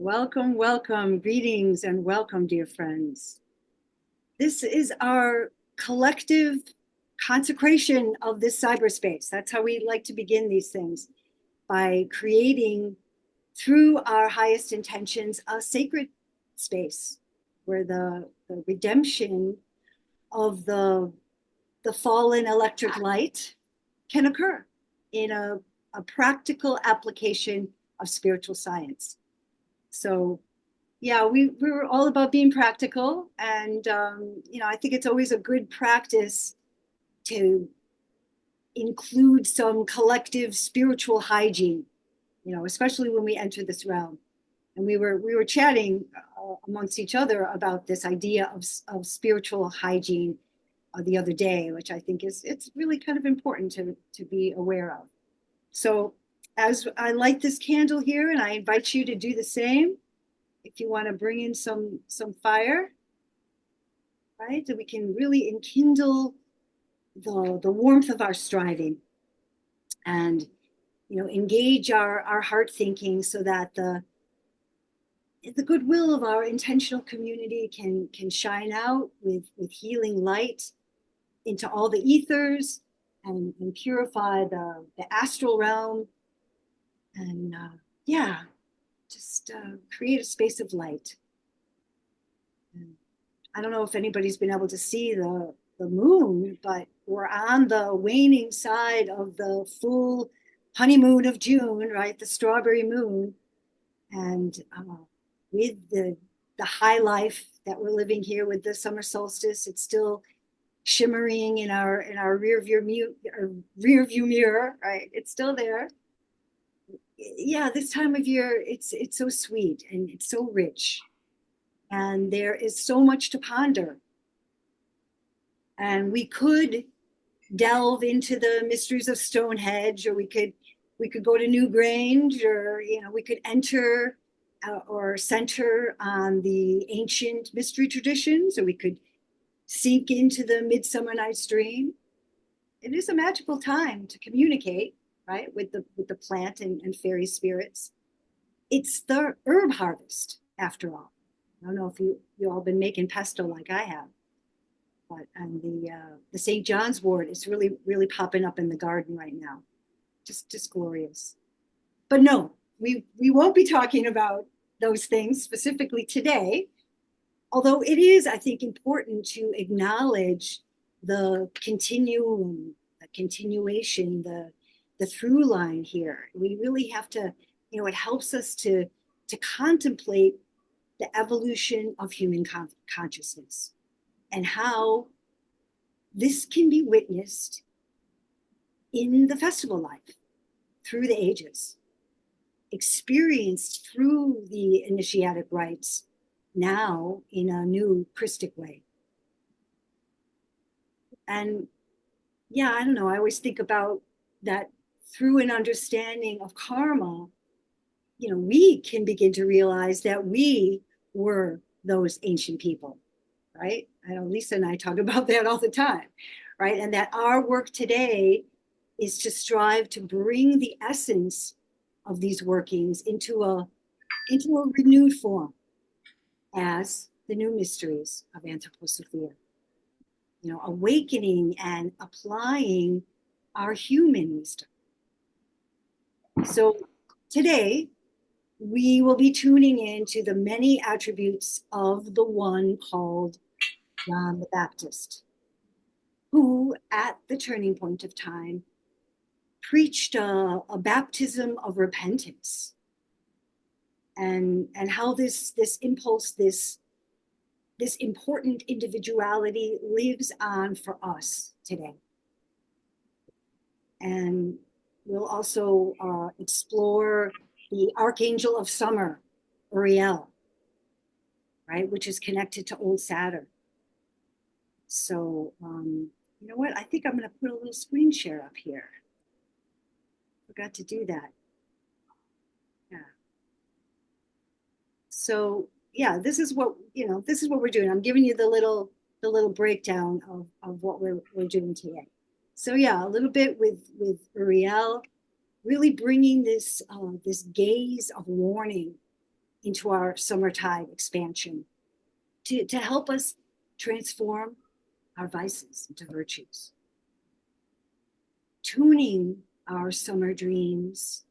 Welcome, welcome, greetings, and welcome, dear friends. This is our collective consecration of this cyberspace. That's how we like to begin these things, by creating, through our highest intentions, a sacred space where the redemption of the fallen electric light can occur in a practical application of spiritual science. So yeah, we were all about being practical, and I think it's always a good practice to include some collective spiritual hygiene, especially when we enter this realm. And we were chatting amongst each other about this idea of spiritual hygiene the other day, which I think it's really kind of important to be aware of. So as I light this candle here, and I invite you to do the same, if you want to bring in some fire, right? So we can really enkindle the warmth of our striving, and engage our heart thinking, so that the goodwill of our intentional community can shine out with healing light into all the ethers, and purify the astral realm, and yeah, just create a space of light. And I don't know if anybody's been able to see the moon, but we're on the waning side of the full honeymoon of June, right? The strawberry moon. And with the high life that we're living here with the summer solstice, it's still shimmering in our rear view mirror, right? It's still there. Yeah, this time of year, it's so sweet and it's so rich, and there is so much to ponder. And we could delve into the mysteries of Stonehenge, or we could go to Newgrange, or we could enter or center on the ancient mystery traditions, or we could sink into the Midsummer Night's Dream. It is a magical time to communicate, right, with the plant and fairy spirits. It's the herb harvest, after all. I don't know if you all been making pesto like I have, but and the St. John's wort is really popping up in the garden right now. Just glorious. But no, we won't be talking about those things specifically today. Although it is, I think, important to acknowledge the continuum, the continuation, the through line here. We really have to, it helps us to contemplate the evolution of human consciousness, and how this can be witnessed in the festival life through the ages, experienced through the initiatic rites, now in a new Christic way. And yeah, I don't know, I always think about that through an understanding of karma, we can begin to realize that we were those ancient people, right? I know Lisa and I talk about that all the time, right? And that our work today is to strive to bring the essence of these workings into a renewed form as the new mysteries of anthroposophia. Awakening and applying our human wisdom. So today, we will be tuning into the many attributes of the one called John the Baptist, who, at the turning point of time, preached a baptism of repentance, and how this impulse, this important individuality lives on for us today. And we'll also explore the Archangel of Summer, Uriel, right, which is connected to old Saturn. So, you know what? I think I'm going to put a little screen share up here. Forgot to do that. Yeah. So, yeah, this is what we're doing. I'm giving you the little breakdown of what we're doing today. So yeah, a little bit with Uriel, really bringing this gaze of warning into our summertide expansion to help us transform our vices into virtues, tuning our summer dreams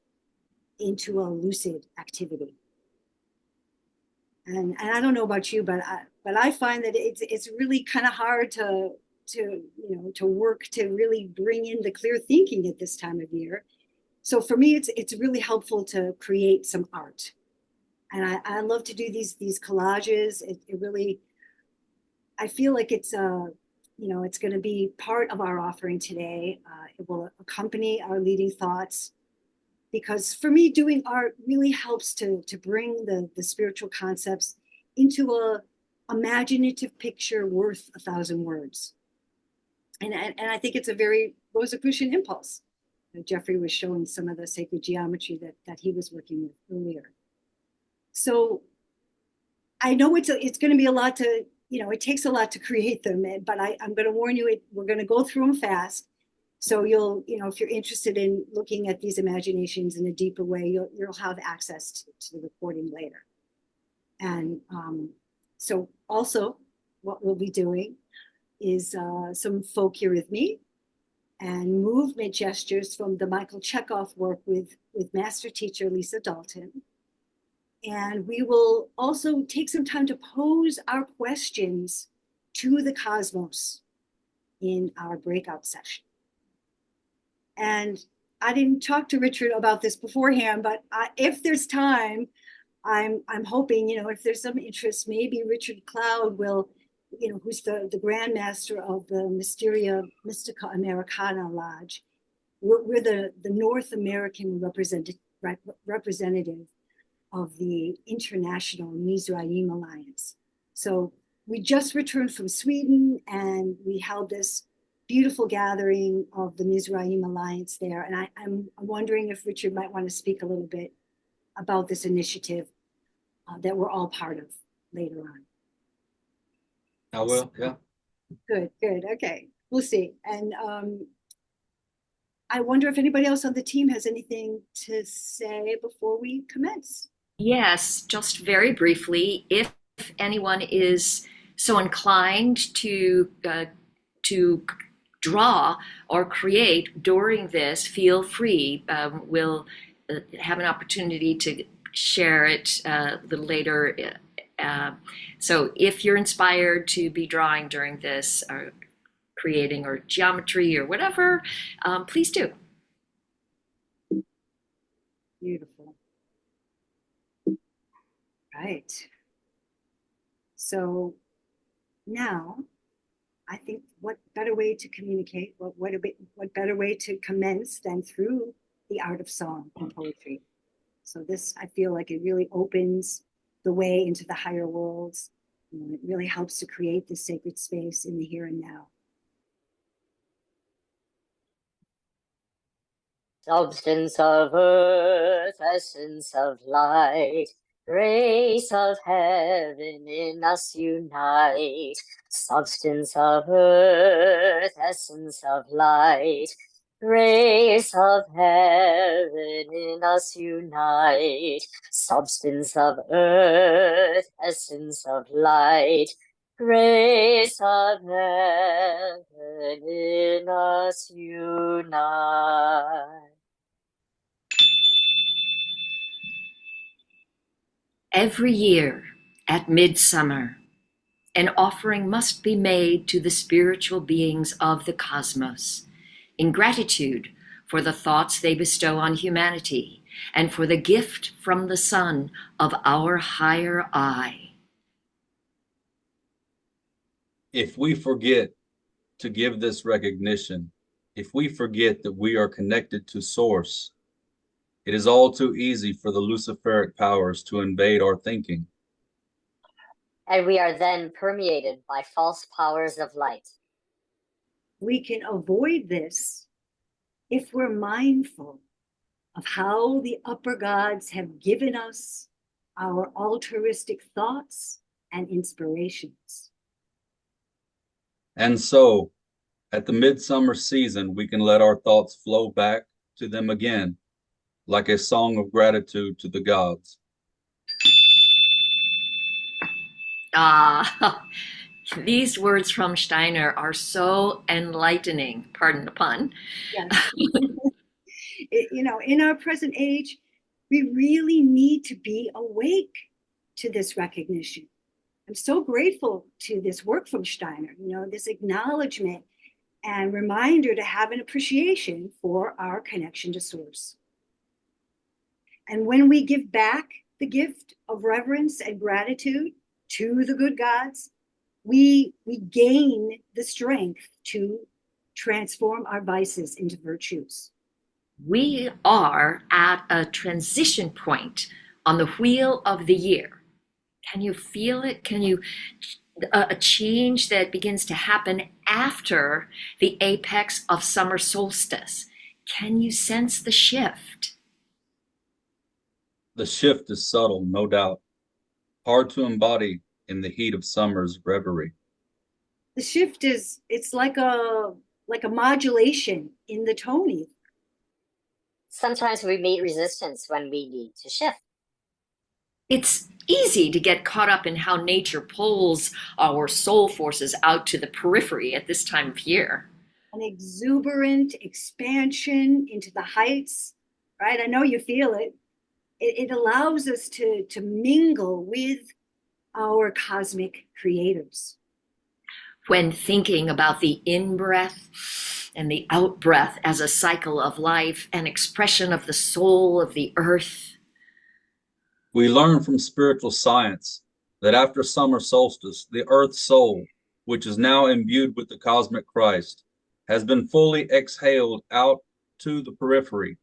into a lucid activity. And I don't know about you, but I find that it's really kind of hard to work to really bring in the clear thinking at this time of year. So for me, it's really helpful to create some art, and I love to do these collages. It really, I feel like it's it's going to be part of our offering today. It will accompany our leading thoughts, because for me, doing art really helps to bring the spiritual concepts into a imaginative picture worth 1,000 words. And I think it's a very Rosicrucian impulse. Jeffrey was showing some of the sacred geometry that he was working with earlier. So I know it's going to be a lot to, it takes a lot to create them, but I'm going to warn you, we're going to go through them fast. So you'll, if you're interested in looking at these imaginations in a deeper way, you'll have access to the recording later. And so also what we'll be doing is some folk eurythmy and movement gestures from the Michael Chekhov work with master teacher Lisa Dalton. And we will also take some time to pose our questions to the cosmos in our breakout session. And I didn't talk to Richard about this beforehand, but if there's time, I'm hoping, if there's some interest, maybe Richard Cloud will, who's the Grand Master of the Mysteria, Mystica, Americana Lodge. We're the North American representative of the International Mizraim Alliance. So we just returned from Sweden, and we held this beautiful gathering of the Mizraim Alliance there. And I'm wondering if Richard might want to speak a little bit about this initiative that we're all part of later on. I will, yeah. Good, okay, we'll see. And I wonder if anybody else on the team has anything to say before we commence. Yes, just very briefly, if anyone is so inclined to draw or create during this, feel free. We'll have an opportunity to share it a little later. So if you're inspired to be drawing during this, or creating, or geometry, or whatever, please do. Beautiful. Right. So now, I think what better way to communicate, what better way to commence than through the art of song and poetry. So this, I feel like it really opens the way into the higher worlds. It really helps to create this sacred space in the here and now. Substance of earth, essence of light, grace of heaven in us unite. Substance of earth, essence of light, grace of heaven in us unite. Substance of earth, essence of light, grace of heaven in us unite. Every year at midsummer, an offering must be made to the spiritual beings of the cosmos in gratitude for the thoughts they bestow on humanity and for the gift from the sun of our higher I. If we forget to give this recognition, if we forget that we are connected to Source, it is all too easy for the Luciferic powers to invade our thinking. And we are then permeated by false powers of light. We can avoid this if we're mindful of how the upper gods have given us our altruistic thoughts and inspirations. And so, at the midsummer season, we can let our thoughts flow back to them again, like a song of gratitude to the gods. Ah, these words from Steiner are so enlightening, pardon the pun. Yes. In our present age, we really need to be awake to this recognition. I'm so grateful to this work from Steiner, this acknowledgement and reminder to have an appreciation for our connection to Source. And when we give back the gift of reverence and gratitude to the good gods, we gain the strength to transform our vices into virtues. We are at a transition point on the wheel of the year. Can you feel it? Can you, a change that begins to happen after the apex of summer solstice? Can you sense the shift? The shift is subtle, no doubt, hard to embody in the heat of summer's reverie. The shift it's like a modulation in the tone. Sometimes we meet resistance when we need to shift. It's easy to get caught up in how nature pulls our soul forces out to the periphery at this time of year. An exuberant expansion into the heights, right? I know you feel it. It allows us to mingle with our cosmic creators. When thinking about the in-breath and the out-breath as a cycle of life, an expression of the soul of the earth. We learn from spiritual science that after summer solstice, the earth's soul, which is now imbued with the cosmic Christ, has been fully exhaled out to the periphery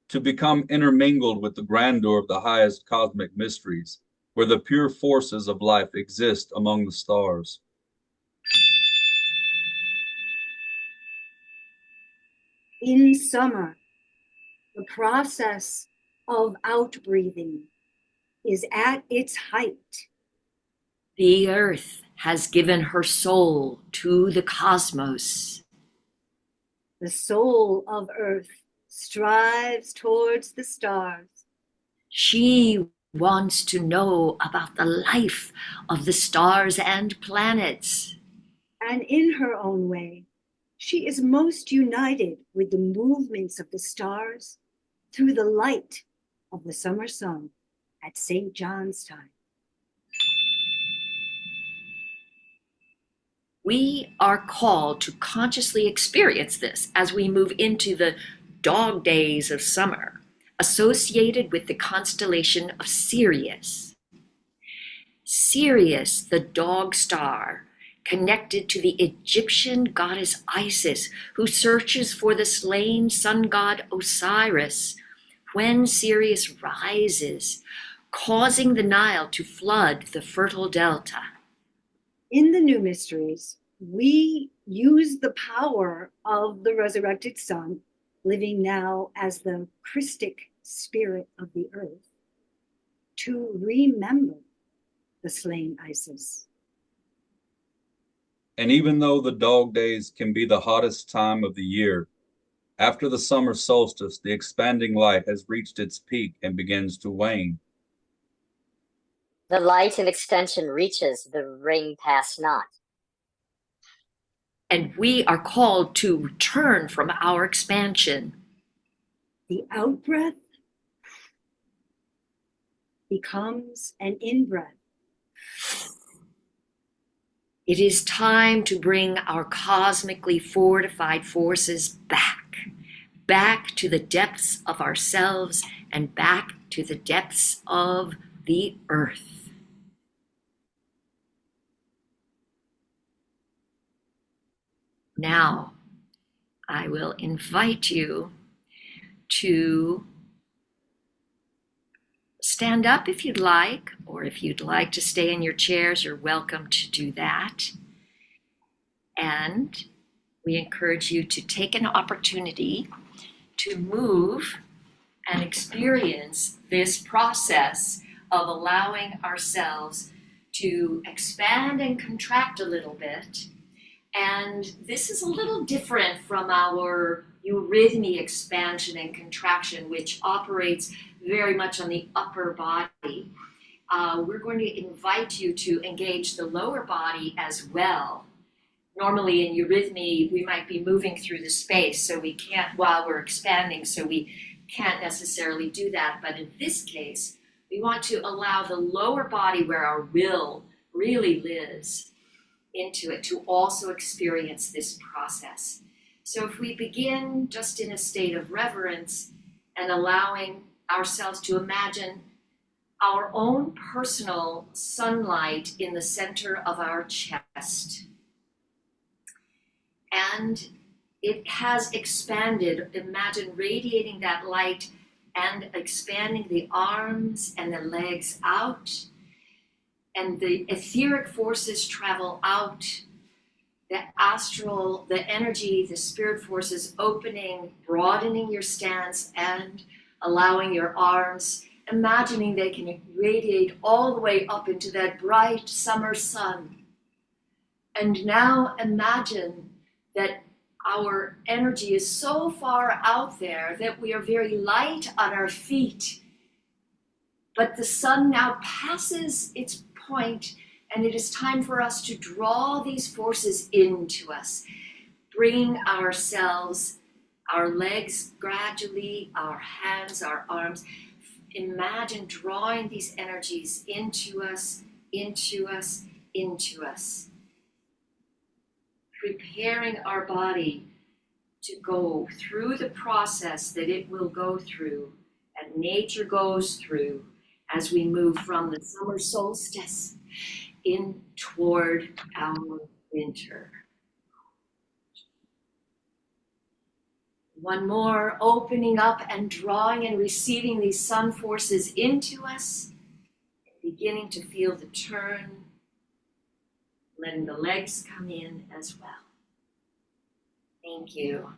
to become intermingled with the grandeur of the highest cosmic mysteries, where the pure forces of life exist among the stars. In summer, the process of outbreathing is at its height. The earth has given her soul to the cosmos. The soul of earth strives towards the stars. She wants to know about the life of the stars and planets. And in her own way, she is most united with the movements of the stars through the light of the summer sun at St. John's time. We are called to consciously experience this as we move into the dog days of summer, associated with the constellation of Sirius. Sirius, the dog star, connected to the Egyptian goddess Isis, who searches for the slain sun god Osiris when Sirius rises, causing the Nile to flood the fertile delta. In the new mysteries, we use the power of the resurrected sun, living now as the Christic spirit of the earth, to remember the slain Isis. And even though the dog days can be the hottest time of the year, after the summer solstice, the expanding light has reached its peak and begins to wane. The light in extension reaches the ring past not. And we are called to return from our expansion. The out-breath becomes an in-breath. It is time to bring our cosmically fortified forces back to the depths of ourselves and back to the depths of the earth. Now, I will invite you to stand up if you'd like, or if you'd like to stay in your chairs, you're welcome to do that. And we encourage you to take an opportunity to move and experience this process of allowing ourselves to expand and contract a little bit. And this is a little different from our eurythmy expansion and contraction, which operates very much on the upper body. we're going to invite you to engage the lower body as well. Normally in eurythmy, we might be moving through the space, so we can't, while we're expanding, so we can't necessarily do that. But in this case, we want to allow the lower body, where our will really lives, into it to also experience this process. So if we begin just in a state of reverence and allowing ourselves to imagine our own personal sunlight in the center of our chest. And it has expanded. Imagine radiating that light and expanding the arms and the legs out. And the etheric forces travel out. The astral, the energy, the spirit forces opening, broadening your stance and allowing your arms, imagining they can radiate all the way up into that bright summer sun. And now imagine that our energy is so far out there that we are very light on our feet. But the sun now passes its point, and it is time for us to draw these forces into us, bringing ourselves, our legs gradually, our hands, our arms. Imagine drawing these energies into us, into us, into us. Preparing our body to go through the process that it will go through and nature goes through as we move from the summer solstice in toward our winter. One more, opening up and drawing and receiving these sun forces into us, beginning to feel the turn, letting the legs come in as well. Thank you.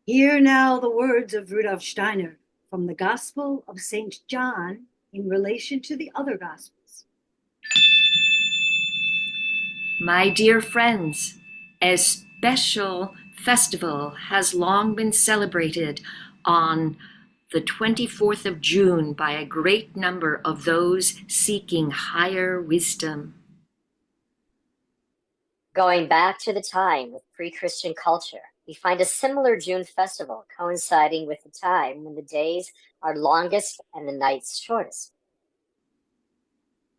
Hear now the words of Rudolf Steiner from the Gospel of St. John in relation to the other Gospels. My dear friends, a special festival has long been celebrated on the 24th of June by a great number of those seeking higher wisdom. Going back to the time of pre-Christian culture, we find a similar June festival coinciding with the time when the days are longest and the nights shortest.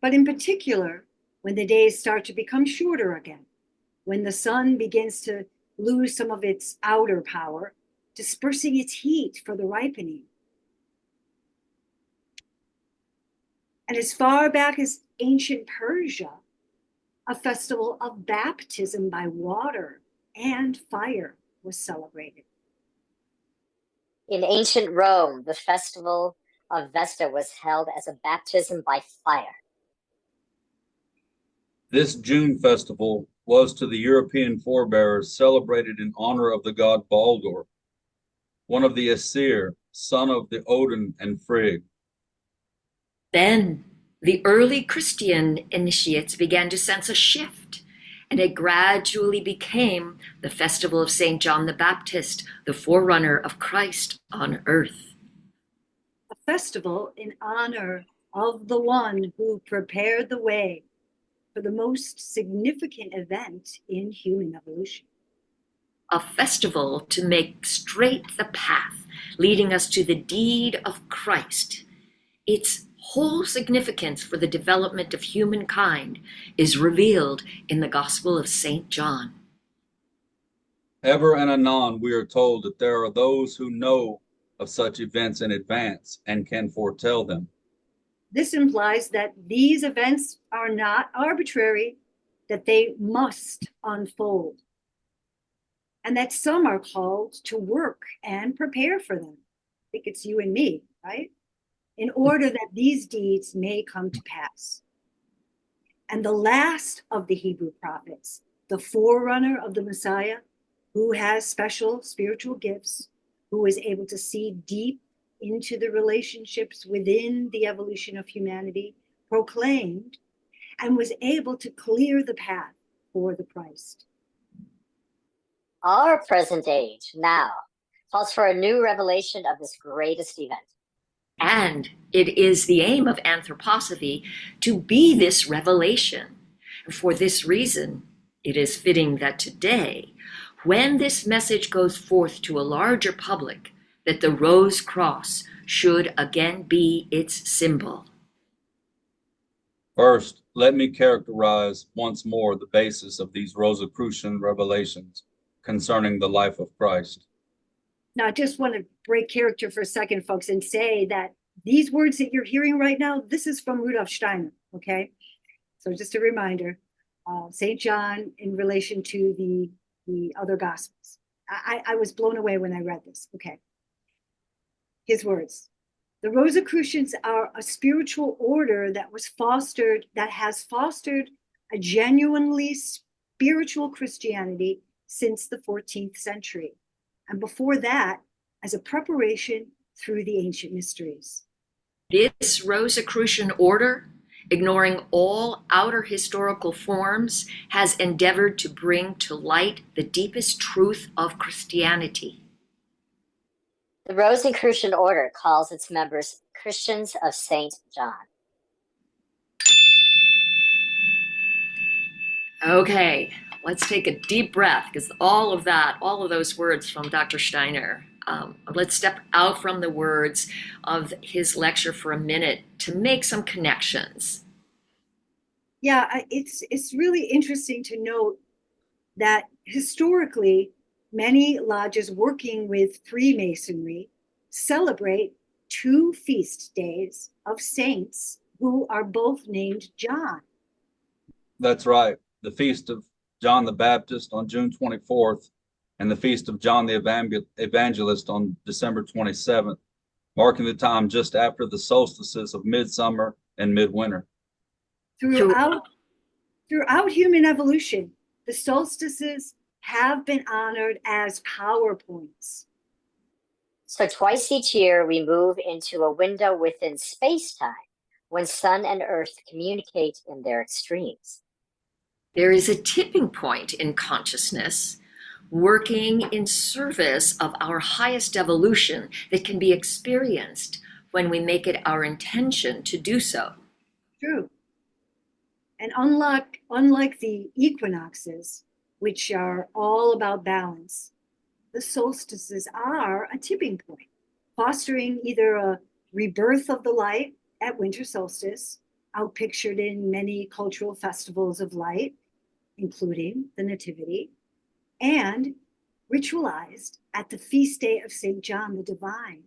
But in particular, when the days start to become shorter again, when the sun begins to lose some of its outer power, dispersing its heat for the ripening. And as far back as ancient Persia, a festival of baptism by water and fire was celebrated. In ancient Rome, the festival of Vesta was held as a baptism by fire. This June festival was to the European forebears celebrated in honor of the god Baldur, one of the Aesir, son of the Odin and Frigg. Then the early Christian initiates began to sense a shift, and it gradually became the festival of St. John the Baptist, the forerunner of Christ on earth. A festival in honor of the one who prepared the way for the most significant event in human evolution. A festival to make straight the path leading us to the deed of Christ. Its whole significance for the development of humankind is revealed in the Gospel of St. John. Ever and anon, we are told that there are those who know of such events in advance and can foretell them. This implies that these events are not arbitrary, that they must unfold, and that some are called to work and prepare for them. I think it's you and me, right? In order that these deeds may come to pass. And the last of the Hebrew prophets, the forerunner of the Messiah, who has special spiritual gifts, who is able to see deep into the relationships within the evolution of humanity, proclaimed, and was able to clear the path for the Christ. Our present age now calls for a new revelation of this greatest event. And it is the aim of anthroposophy to be this revelation. And for this reason, it is fitting that today, when this message goes forth to a larger public, that the Rose Cross should again be its symbol. First, let me characterize once more the basis of these Rosicrucian revelations concerning the life of Christ. Now, I just want to break character for a second, folks, and say that these words that you're hearing right now, this is from Rudolf Steiner, okay? So just a reminder, St. John in relation to the other Gospels. I was blown away when I read this, okay? His words: the Rosicrucians are a spiritual order that has fostered a genuinely spiritual Christianity since the 14th century. And before that, as a preparation through the ancient mysteries. This Rosicrucian order, ignoring all outer historical forms, has endeavored to bring to light the deepest truth of Christianity. The Rosicrucian order calls its members Christians of St. John. Okay, let's take a deep breath, because all of those words from Dr. Steiner, let's step out from the words of his lecture for a minute to make some connections. Yeah, it's really interesting to note that historically, many lodges working with Freemasonry celebrate two feast days of saints who are both named John. That's right. The feast of John the Baptist on June 24th and the feast of John the Evangelist on December 27th, marking the time just after the solstices of midsummer and midwinter. Throughout human evolution, the solstices have been honored as power points. So twice each year, we move into a window within space-time when sun and earth communicate in their extremes. There is a tipping point in consciousness working in service of our highest evolution that can be experienced when we make it our intention to do so. True. And unlike the equinoxes, which are all about balance, the solstices are a tipping point, fostering either a rebirth of the light at winter solstice, outpictured in many cultural festivals of light, including the Nativity, and ritualized at the feast day of St. John the Divine.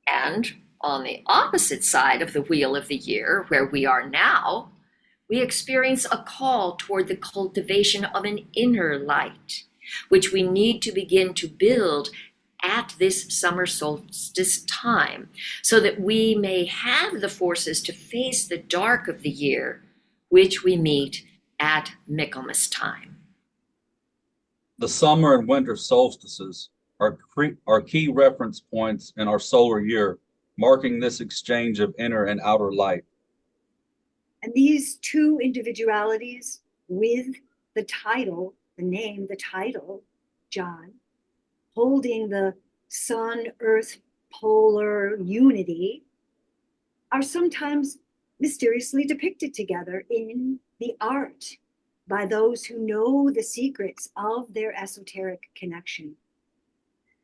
And on the opposite side of the wheel of the year, where we are now, we experience a call toward the cultivation of an inner light, which we need to begin to build at this summer solstice time, so that we may have the forces to face the dark of the year, which we meet at Michaelmas time. The summer and winter solstices are key reference points in our solar year, marking this exchange of inner and outer light. And these two individualities with the title, John, holding the sun-earth polar unity, are sometimes mysteriously depicted together in the art by those who know the secrets of their esoteric connection.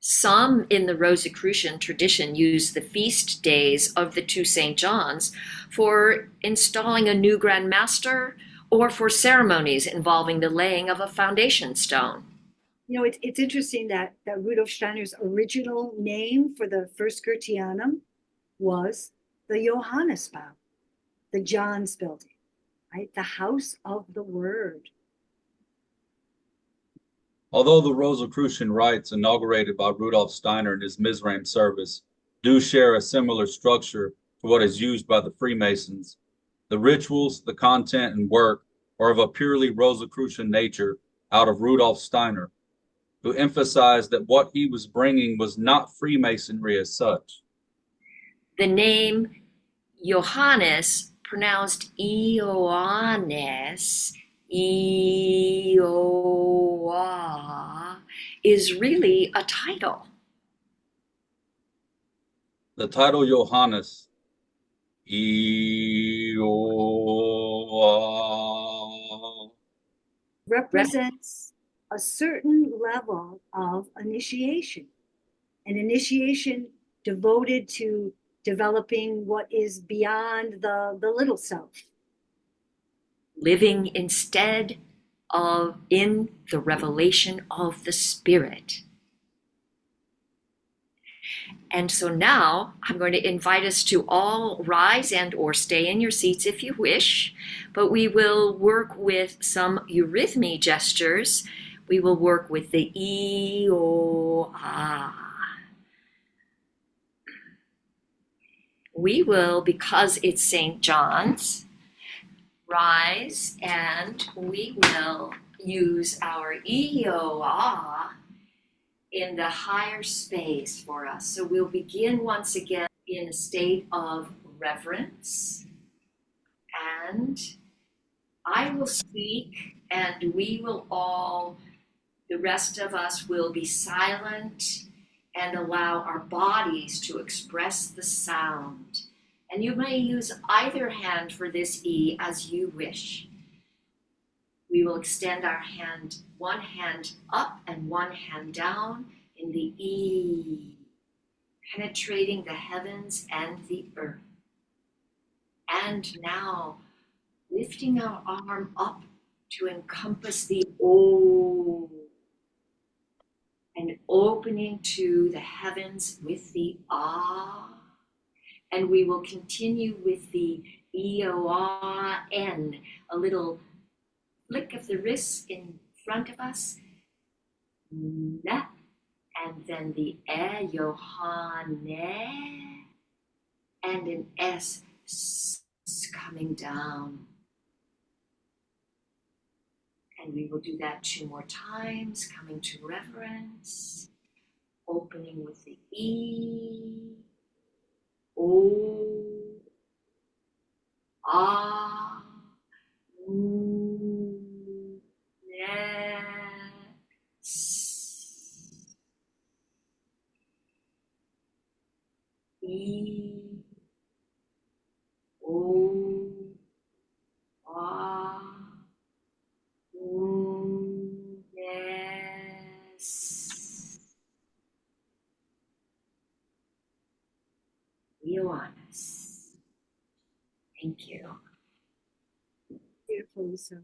Some in the Rosicrucian tradition use the feast days of the two St. Johns for installing a new Grand Master or for ceremonies involving the laying of a foundation stone. You know, it's interesting that Rudolf Steiner's original name for the first Goetheanum was the Johannesbau, the John's building, right? The house of the word. Although the Rosicrucian rites inaugurated by Rudolf Steiner in his Mizraim service do share a similar structure to what is used by the Freemasons, the rituals, the content, and work or of a purely Rosicrucian nature out of Rudolf Steiner, who emphasized that what he was bringing was not Freemasonry as such. The name Johannes, pronounced Ioannes, Ioa, is really a title. The title Johannes, Ioa, represents a certain level of initiation, an initiation devoted to developing what is beyond the little self. Living instead of in the revelation of the Spirit. And so now I'm going to invite us to all rise and or stay in your seats if you wish, but we will work with some eurythmy gestures. We will work with the E, O, A. We will, because it's St. John's, rise and we will use our E, O, A in the higher space for us. So we'll begin once again in a state of reverence, and I will speak and we will all, the rest of us will be silent and allow our bodies to express the sound. And you may use either hand for this E as you wish. We will extend our hand, one hand up and one hand down in the E, penetrating the heavens and the earth. And now, lifting our arm up to encompass the O, and opening to the heavens with the Ah. And we will continue with the E-O-A-N, a little flick of the wrist in front of us, na, and then the E-Yohane, and an S coming down. And we will do that 2 more times, coming to reverence, opening with the E, O, A, S, E, O, A, yes. Ioannis. Thank you. Beautiful, Lisa.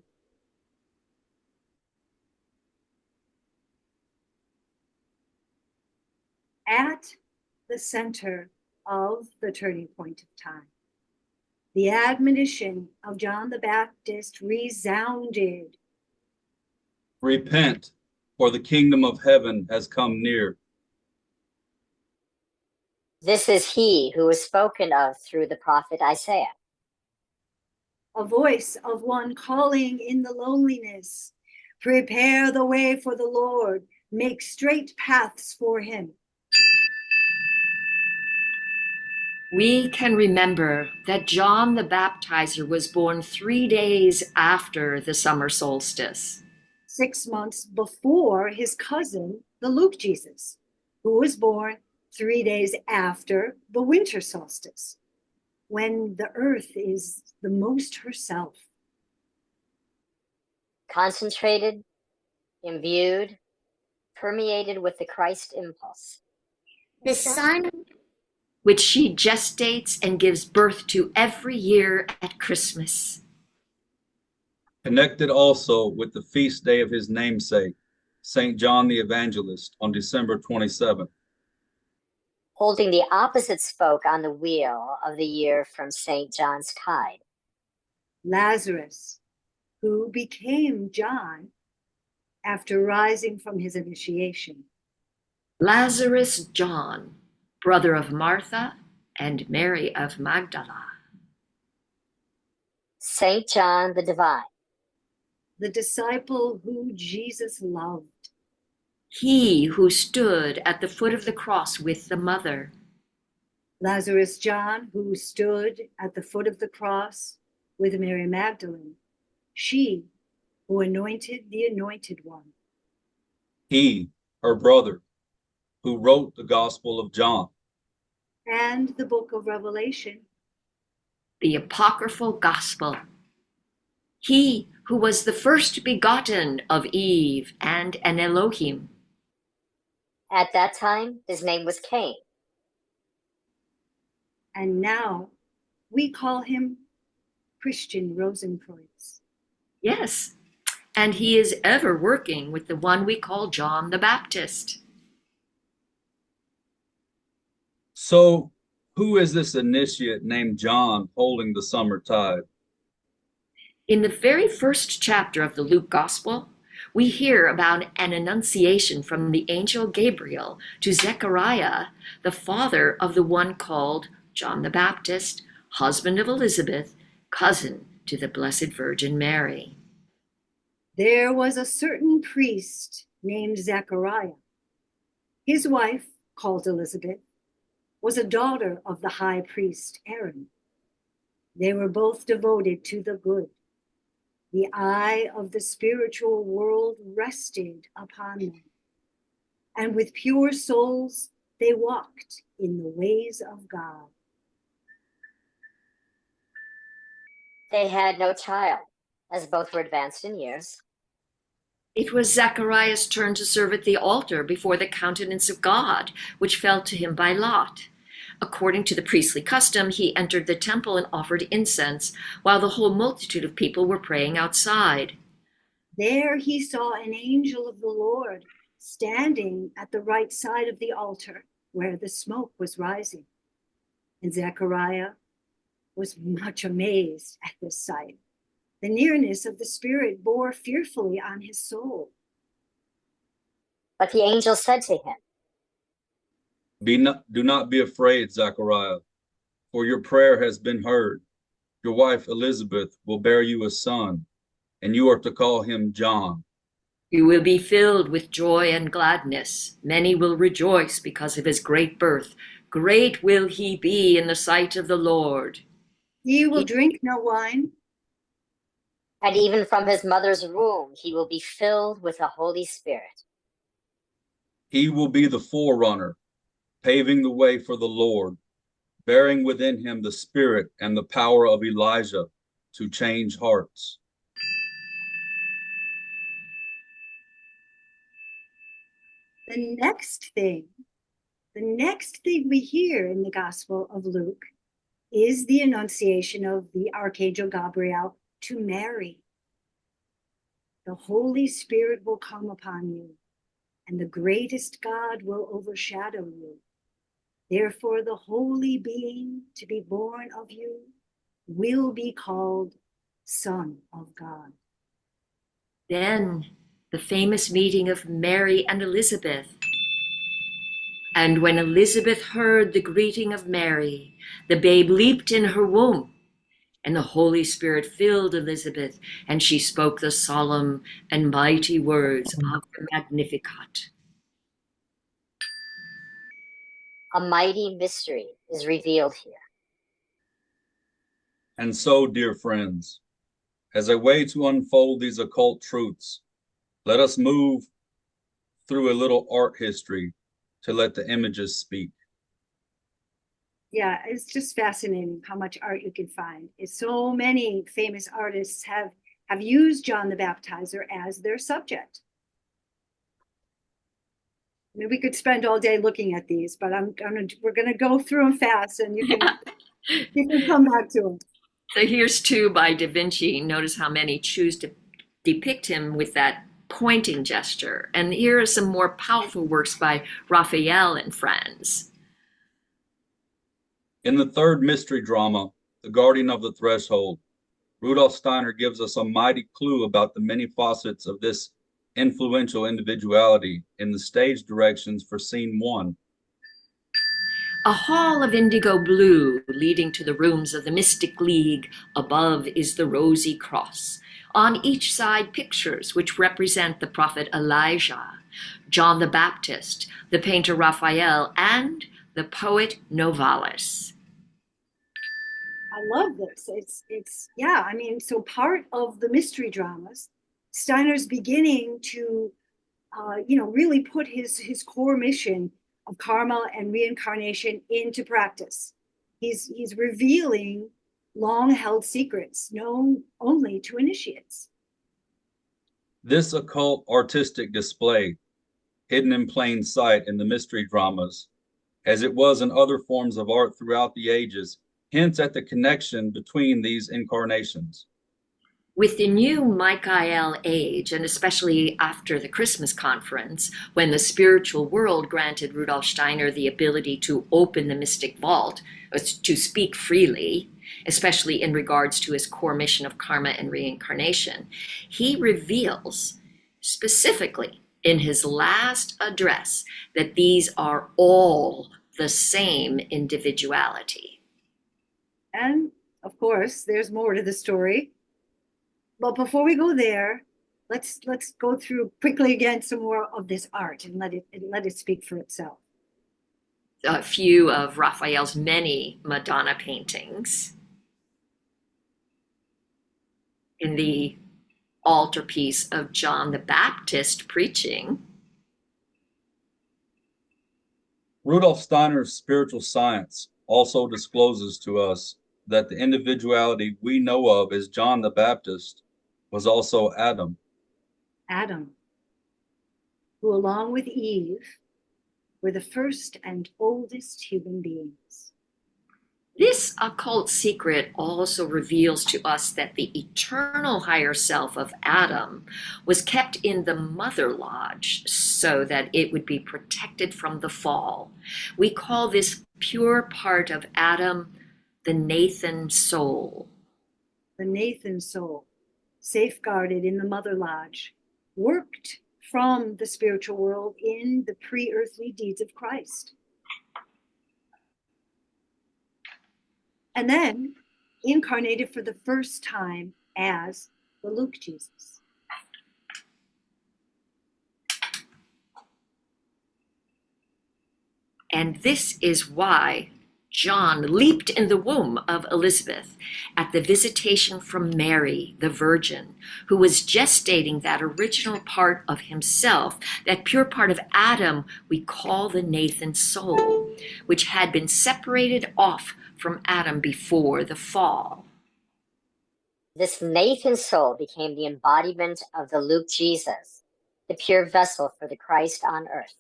At the center of the turning point of time, the admonition of John the Baptist resounded. Repent, for the kingdom of heaven has come near. This is he who was spoken of through the prophet Isaiah. A voice of one calling in the loneliness, prepare the way for the Lord, make straight paths for him. We can remember that John the Baptizer was born 3 days after the summer solstice. 6 months before his cousin, the Luke Jesus, who was born 3 days after the winter solstice, when the earth is the most herself. Concentrated, imbued, permeated with the Christ impulse. The sun, which she gestates and gives birth to every year at Christmas. Connected also with the feast day of his namesake, St. John the Evangelist, on December 27th. Holding the opposite spoke on the wheel of the year from St. John's tide. Lazarus, who became John after rising from his initiation. Lazarus John, brother of Martha and Mary of Magdala. St. John the Divine, the disciple who Jesus loved. He who stood at the foot of the cross with the mother. Lazarus John, who stood at the foot of the cross with Mary Magdalene, she who anointed the Anointed One. He, her brother, who wrote the Gospel of John. And the book of Revelation. The apocryphal gospel. He who was the first begotten of Eve and an Elohim. At that time, his name was Cain. And now we call him Christian Rosenkreuz. Yes, and he is ever working with the one we call John the Baptist. So, who is this initiate named John holding the summer tide? In the very first chapter of the Luke Gospel, we hear about an annunciation from the angel Gabriel to Zakaria, the father of the one called John the Baptist, husband of Elizabeth, cousin to the Blessed Virgin Mary. There was a certain priest named Zakaria. His wife, called Elizabeth, was a daughter of the high priest Aaron. They were both devoted to the good. The eye of the spiritual world rested upon them, and with pure souls they walked in the ways of God. They had no child, as both were advanced in years. It was Zacharias' turn to serve at the altar before the countenance of God, which fell to him by lot. According to the priestly custom, he entered the temple and offered incense, while the whole multitude of people were praying outside. There he saw an angel of the Lord standing at the right side of the altar, where the smoke was rising. And Zachariah was much amazed at this sight. The nearness of the Spirit bore fearfully on his soul. But the angel said to him, Do not be afraid, Zachariah, for your prayer has been heard. Your wife Elizabeth will bear you a son, and you are to call him John. You will be filled with joy and gladness. Many will rejoice because of his great birth. Great will he be in the sight of the Lord. He will drink no wine, and even from his mother's womb he will be filled with the Holy Spirit. He will be the forerunner, paving the way for the Lord, bearing within him the spirit and the power of Elijah to change hearts. The next thing we hear in the Gospel of Luke is the annunciation of the Archangel Gabriel to Mary. The Holy Spirit will come upon you, and the greatest God will overshadow you. Therefore, the holy being to be born of you will be called Son of God. Then the famous meeting of Mary and Elizabeth. And when Elizabeth heard the greeting of Mary, the babe leaped in her womb, and the Holy Spirit filled Elizabeth, and she spoke the solemn and mighty words of the Magnificat. A mighty mystery is revealed here. And so, dear friends, as a way to unfold these occult truths, let us move through a little art history to let the images speak. Yeah, it's just fascinating how much art you can find. So many famous artists have used John the Baptizer as their subject. I mean, we could spend all day looking at these, but we're gonna go through them fast, and you can come back to them. So here's two by Da Vinci. Notice how many choose to depict him with that pointing gesture. And here are some more powerful works by Raphael and friends. In the third mystery drama, The Guardian of the Threshold, Rudolf Steiner gives us a mighty clue about the many facets of this influential individuality in the stage directions for scene 1. A hall of indigo blue leading to the rooms of the Mystic League. Above is the rosy cross. On each side, pictures which represent the prophet Elijah, John the Baptist, the painter Raphael, and the poet Novalis. I love this. Yeah, I mean, so part of the mystery dramas, Steiner's beginning to, really put his core mission of karma and reincarnation into practice. He's revealing long-held secrets known only to initiates. This occult artistic display, hidden in plain sight in the mystery dramas, as it was in other forms of art throughout the ages, hints at the connection between these incarnations. With the new Michael age, and especially after the Christmas conference, when the spiritual world granted Rudolf Steiner the ability to open the mystic vault, to speak freely, especially in regards to his core mission of karma and reincarnation, he reveals specifically in his last address that these are all the same individuality. And of course, there's more to the story. But before we go there, let's go through quickly again some more of this art and let it speak for itself. A few of Raphael's many Madonna paintings. In the altarpiece of John the Baptist preaching. Rudolf Steiner's spiritual science also discloses to us that the individuality we know of as John the Baptist was also Adam. Adam, who along with Eve were the first and oldest human beings. This occult secret also reveals to us that the eternal higher self of Adam was kept in the mother lodge so that it would be protected from the fall. We call this pure part of Adam the Nathan soul. The Nathan soul, safeguarded in the mother lodge, worked from the spiritual world in the pre-earthly deeds of Christ. And then incarnated for the first time as the Luke Jesus. And this is why John leaped in the womb of Elizabeth at the visitation from Mary, the Virgin, who was gestating that original part of himself, that pure part of Adam we call the Nathan soul, which had been separated off from Adam before the fall. This Nathan soul became the embodiment of the Luke Jesus, the pure vessel for the Christ on earth.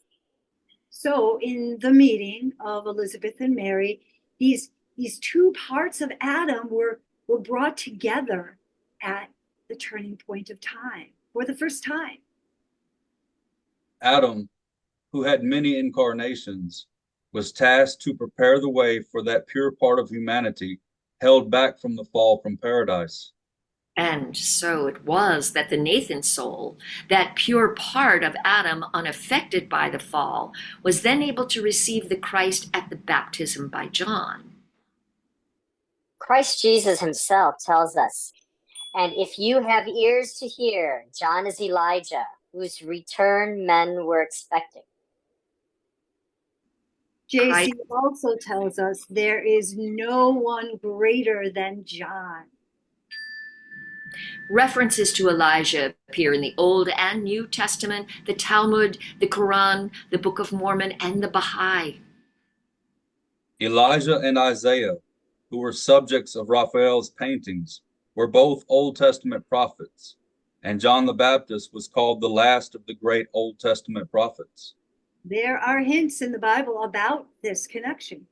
So in the meeting of Elizabeth and Mary, these two parts of Adam were brought together at the turning point of time for the first time. Adam, who had many incarnations, was tasked to prepare the way for that pure part of humanity held back from the fall from paradise. And so it was that the Nathan soul, that pure part of Adam unaffected by the fall, was then able to receive the Christ at the baptism by John. Christ Jesus himself tells us, and if you have ears to hear, John is Elijah, whose return men were expecting. JC also tells us there is no one greater than John. References to Elijah appear in the Old and New Testament, the Talmud, the Quran, the Book of Mormon, and the Baha'i. Elijah and Isaiah, who were subjects of Raphael's paintings, were both Old Testament prophets, and John the Baptist was called the last of the great Old Testament prophets. There are hints in the Bible about this connection.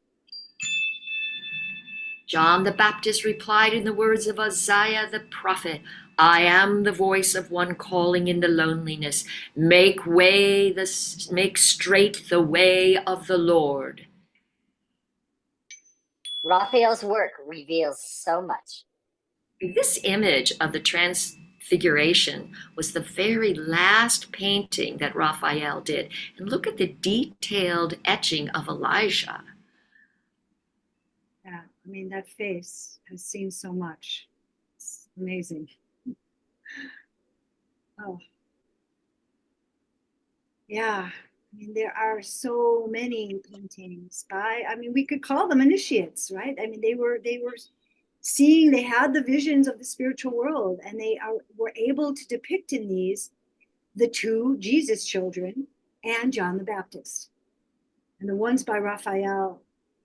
John the Baptist replied in the words of Isaiah the prophet, I am the voice of one calling in the loneliness, make straight the way of the Lord. Raphael's work reveals so much. This image of the Transfiguration was the very last painting that Raphael did. And look at the detailed etching of Elijah. Yeah, I mean, that face has seen so much. It's amazing. Oh, yeah. I mean, there are so many paintings by, I mean, we could call them initiates, right? I mean, they were seeing, they had the visions of the spiritual world, and were able to depict in these the two Jesus children and John the Baptist. And the ones by Raphael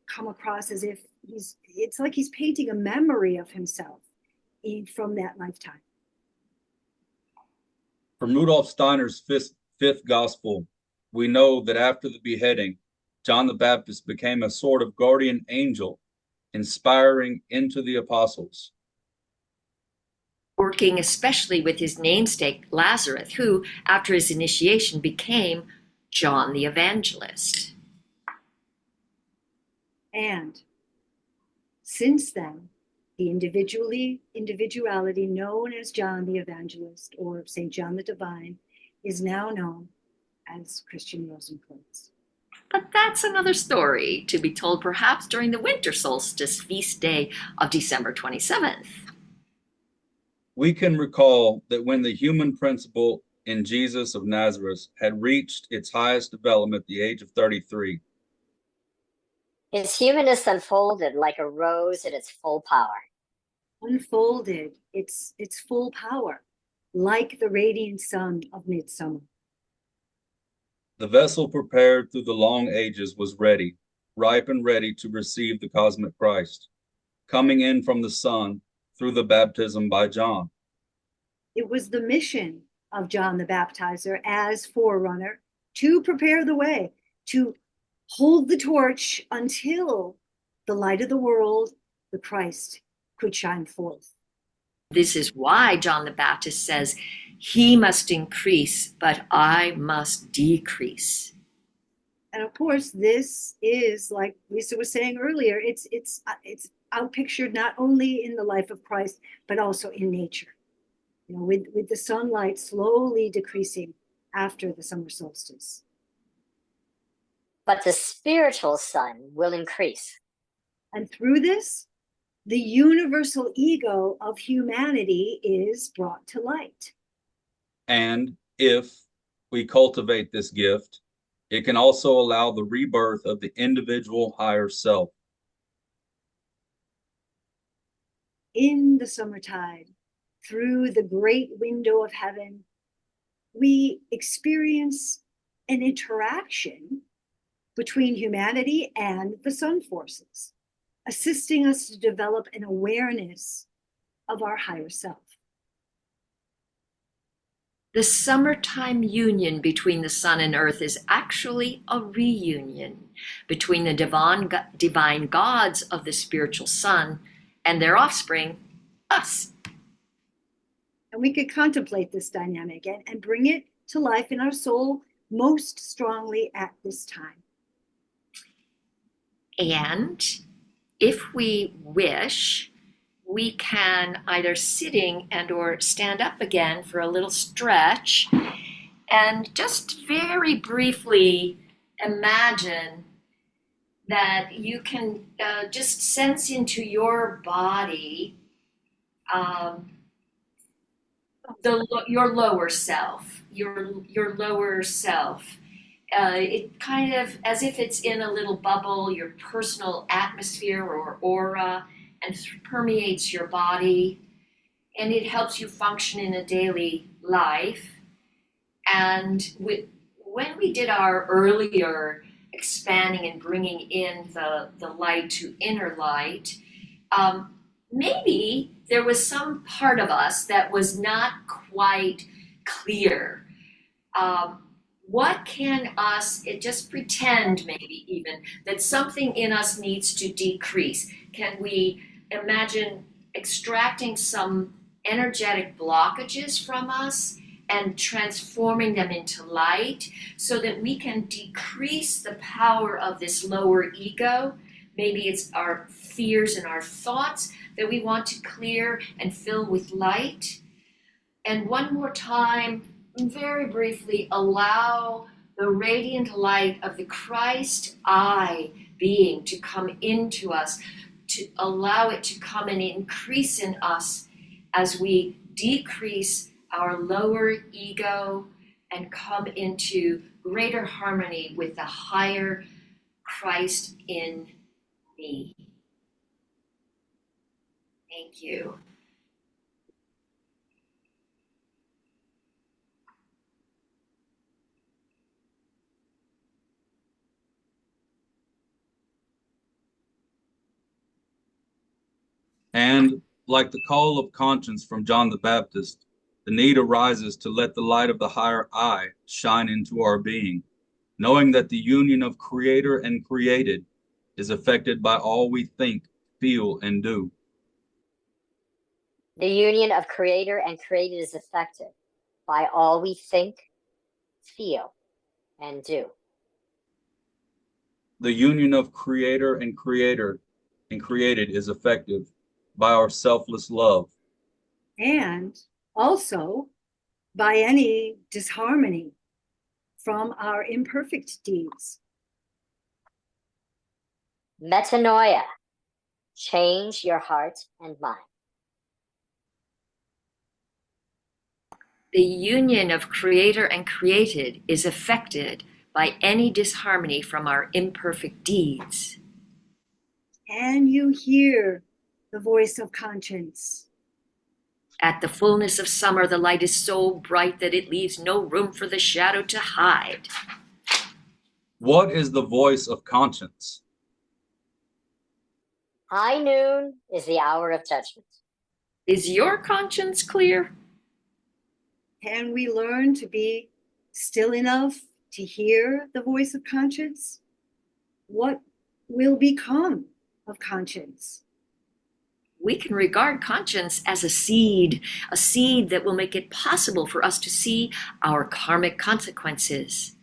come across as if it's like he's painting a memory of himself from that lifetime. From Rudolf Steiner's fifth gospel, we know that after the beheading, John the Baptist became a sort of guardian angel, inspiring into the apostles. Working especially with his namesake Lazarus, who, after his initiation, became John the Evangelist. And since then, the individuality known as John the Evangelist or St. John the Divine is now known as Christian Rosenkreuz. But that's another story to be told perhaps during the winter solstice feast day of December 27th. We can recall that when the human principle in Jesus of Nazareth had reached its highest development at the age of 33, his humanness unfolded like a rose in its full power. Unfolded its full power, like the radiant sun of midsummer. the vessel prepared through the long ages was ready, ripe and ready to receive the cosmic Christ, coming in from the sun through the baptism by John. It was the mission of John the Baptizer as forerunner to prepare the way, to hold the torch until the light of the world, the Christ, could shine forth. This is why John the Baptist says, "He must increase, but I must decrease." And of course, this is, like Lisa was saying earlier, it's outpictured not only in the life of Christ, but also in nature. You know, with the sunlight slowly decreasing after the summer solstice. But the spiritual sun will increase. And through this, the universal ego of humanity is brought to light. And if we cultivate this gift, it can also allow the rebirth of the individual higher self. In the summertide, through the great window of heaven, we experience an interaction between humanity and the sun forces, assisting us to develop an awareness of our higher self. The summertime union between the sun and earth is actually a reunion between the divine gods of the spiritual sun and their offspring, us. And we could contemplate this dynamic and bring it to life in our soul most strongly at this time. And if we wish, we can either sitting and or stand up again for a little stretch and just very briefly imagine that you can just sense into your body your lower self, your lower self. It kind of as if it's in a little bubble, your personal atmosphere or aura, and permeates your body, and it helps you function in a daily life. And when we did our earlier expanding and bringing in the light to inner light, maybe there was some part of us that was not quite clear. What can just pretend maybe even that something in us needs to decrease? Can we imagine extracting some energetic blockages from us and transforming them into light so that we can decrease the power of this lower ego? Maybe it's our fears and our thoughts that we want to clear and fill with light. And one more time, very briefly, allow the radiant light of the Christ I being to come into us, to allow it to come and increase in us as we decrease our lower ego and come into greater harmony with the higher Christ in me. Thank you. And like the call of conscience from John the Baptist, the need arises to let the light of the higher I shine into our being, knowing that the union of creator and created is affected by all we think, feel, and do. The union of creator and created is affected by all we think, feel, and do. The union of creator and created is effective by our selfless love. And also by any disharmony from our imperfect deeds. Metanoia, change your heart and mind. The union of creator and created is affected by any disharmony from our imperfect deeds. And you hear the voice of conscience. At the fullness of summer, the light is so bright that it leaves no room for the shadow to hide. What is the voice of conscience? High noon is the hour of judgment. Is your conscience clear? Can we learn to be still enough to hear the voice of conscience? What will become of conscience? We can regard conscience as a seed that will make it possible for us to see our karmic consequences.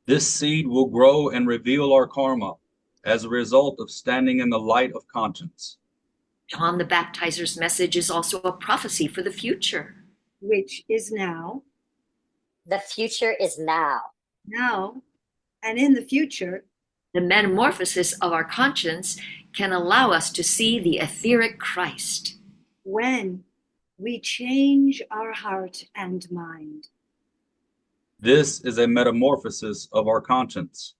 This seed will grow and reveal our karma as a result of standing in the light of conscience. John the Baptizer's message is also a prophecy for the future. Which is now. The future is now. Now, and in the future. The metamorphosis of our conscience can allow us to see the etheric Christ. When we change our heart and mind. This is a metamorphosis of our conscience.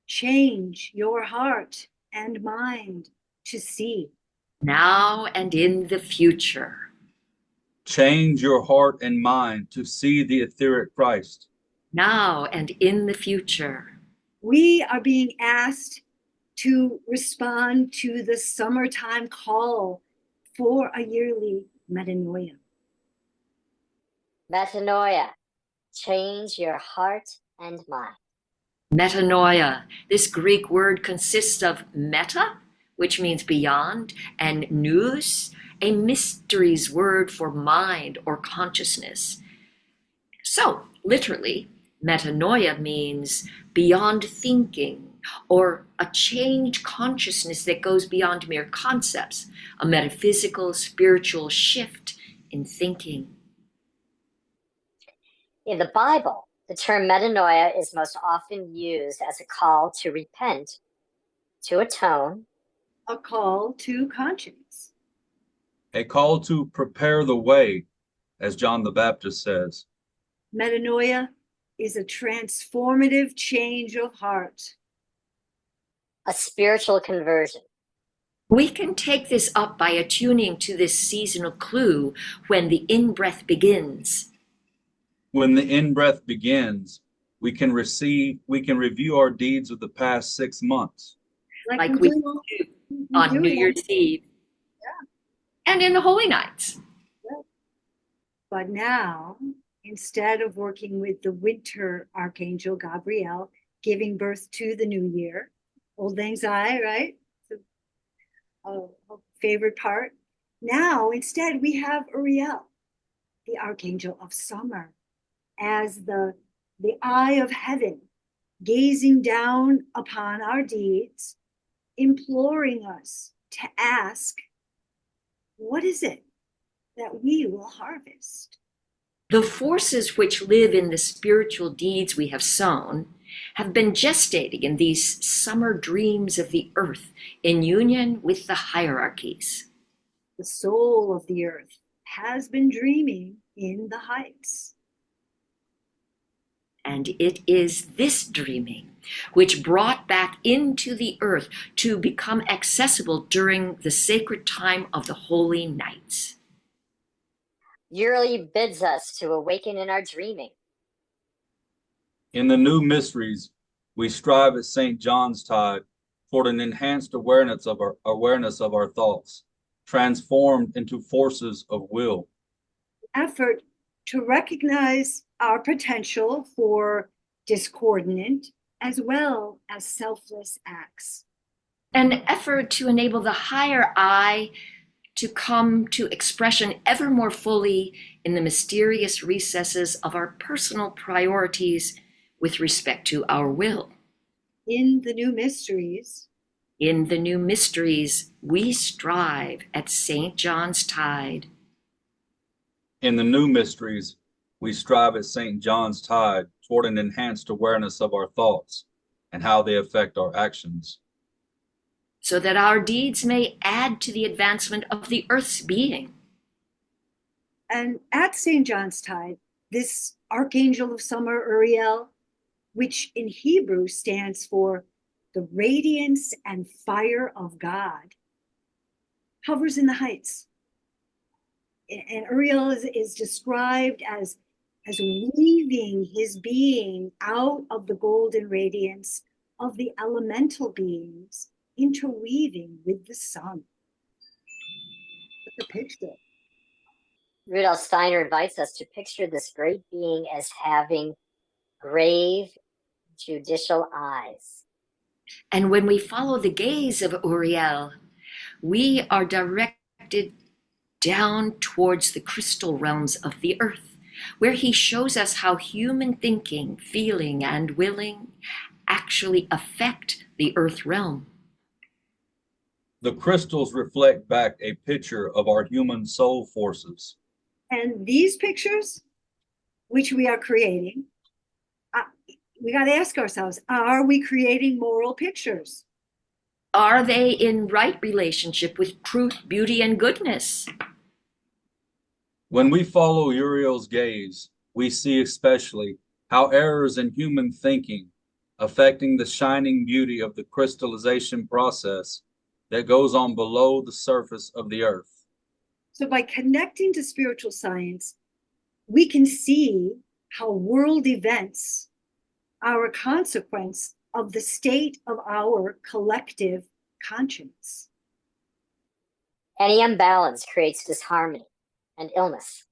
Change your heart and mind to see. Now and in the future. Change your heart and mind to see the etheric Christ. Now and in the future. We are being asked to respond to the summertime call for a yearly metanoia. Metanoia, change your heart and mind. Metanoia. This Greek word consists of meta, which means beyond, and nous, a mysteries word for mind or consciousness. So, literally, metanoia means beyond thinking, or a changed consciousness that goes beyond mere concepts, a metaphysical, spiritual shift in thinking. In the Bible, the term metanoia is most often used as a call to repent, to atone, a call to conscience. A call to prepare the way, as John the Baptist says. Metanoia is a transformative change of heart. A spiritual conversion. We can take this up by attuning to this seasonal clue when the in-breath begins. When the in-breath begins, we can review our deeds of the past 6 months. Like we do on New Year's Eve. Yeah. And in the Holy Nights. Yeah. But now, instead of working with the winter archangel Gabriel, giving birth to the new year, Old Lang Syne, right? A favorite part. Now, instead, we have Uriel, the archangel of summer, as the eye of heaven, gazing down upon our deeds, imploring us to ask, what is it that we will harvest? The forces which live in the spiritual deeds we have sown have been gestating in these summer dreams of the earth in union with the hierarchies. The soul of the earth has been dreaming in the heights. And it is this dreaming which brought back into the earth to become accessible during the sacred time of the holy nights. Uriel bids us to awaken in our dreaming. In the new mysteries, we strive at St. John's tide toward an enhanced awareness of our thoughts, transformed into forces of will. Effort to recognize our potential for discordant as well as selfless acts. An effort to enable the higher I to come to expression ever more fully in the mysterious recesses of our personal priorities with respect to our will. In the new mysteries, In the new mysteries, we strive at St. John's tide. In the new mysteries, we strive at St. John's tide toward an enhanced awareness of our thoughts and how they affect our actions, So that our deeds may add to the advancement of the earth's being. and at St. John's tide, this archangel of summer, Uriel, which in Hebrew stands for the radiance and fire of God, hovers in the heights. And Uriel is described as weaving his being out of the golden radiance of the elemental beings, interweaving with the sun. Look at the picture. Rudolf Steiner invites us to picture this great being as having grave, judicial eyes. And when we follow the gaze of Uriel, we are directed down towards the crystal realms of the earth, where he shows us how human thinking, feeling, and willing actually affect the earth realm. The crystals reflect back a picture of our human soul forces. And these pictures, which we are creating, we got to ask ourselves, are we creating moral pictures? Are they in right relationship with truth, beauty, and goodness? When we follow Uriel's gaze, we see especially how errors in human thinking affecting the shining beauty of the crystallization process that goes on below the surface of the earth. So by connecting to spiritual science, we can see how world events are a consequence of the state of our collective conscience. Any imbalance creates disharmony and illness.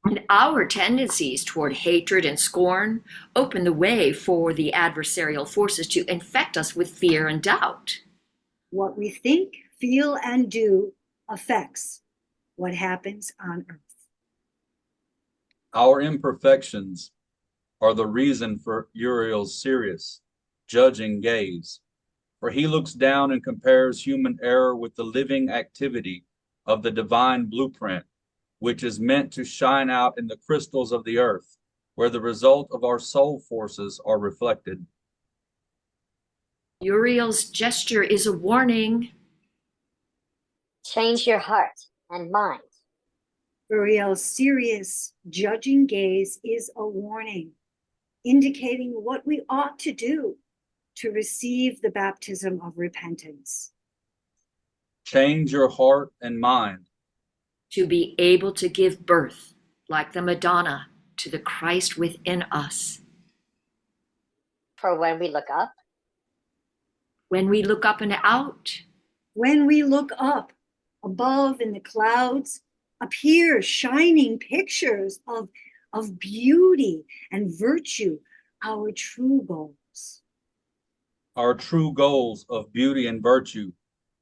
And our tendencies toward hatred and scorn open the way for the adversarial forces to infect us with fear and doubt. What we think, feel, and do affects what happens on earth. Our imperfections are the reason for Uriel's serious, judging gaze, for he looks down and compares human error with the living activity of the divine blueprint, which is meant to shine out in the crystals of the earth, where the result of our soul forces are reflected. Uriel's gesture is a warning. Change your heart and mind. Uriel's serious, judging gaze is a warning, indicating what we ought to do to receive the baptism of repentance. Change your heart and mind. To be able to give birth, like the Madonna, to the Christ within us. For when we look up, When we look up and out, When we look up above in the clouds, appear shining pictures of beauty and virtue, our true goals. Our true goals of beauty and virtue,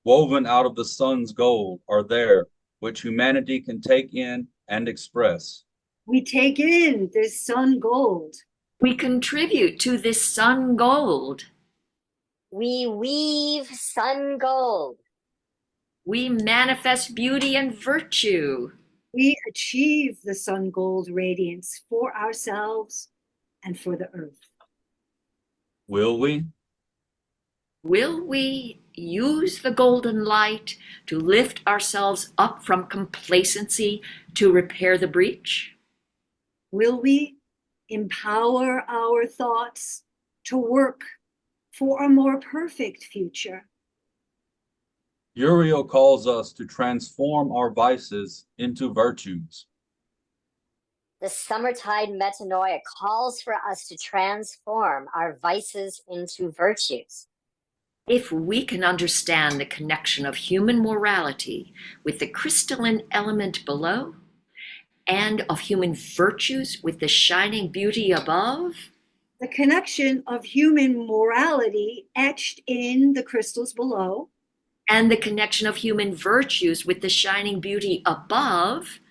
woven out of the sun's gold, are there, which humanity can take in and express. We take in this sun gold. we contribute to this sun gold. we weave sun gold. We manifest beauty and virtue. We achieve the sun gold radiance for ourselves and for the earth. Will we? Will we use the golden light to lift ourselves up from complacency to repair the breach? Will we empower our thoughts to work for a more perfect future? Uriel calls us to transform our vices into virtues. The summertide metanoia calls for us to transform our vices into virtues. If we can understand the connection of human morality with the crystalline element below, and of human virtues with the shining beauty above, the connection of human morality etched in the crystals below, and the connection of human virtues with the shining beauty above,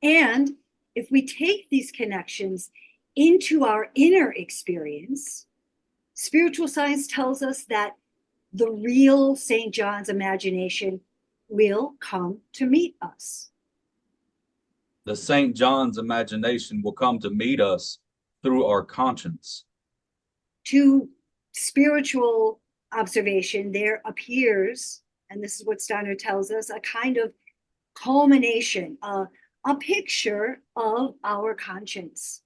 and if we take these connections into our inner experience, spiritual science tells us that the real St. John's imagination will come to meet us. The St. John's imagination will come to meet us through our conscience. To spiritual observation, there appears, and this is what Steiner tells us, a kind of culmination, a picture of our conscience.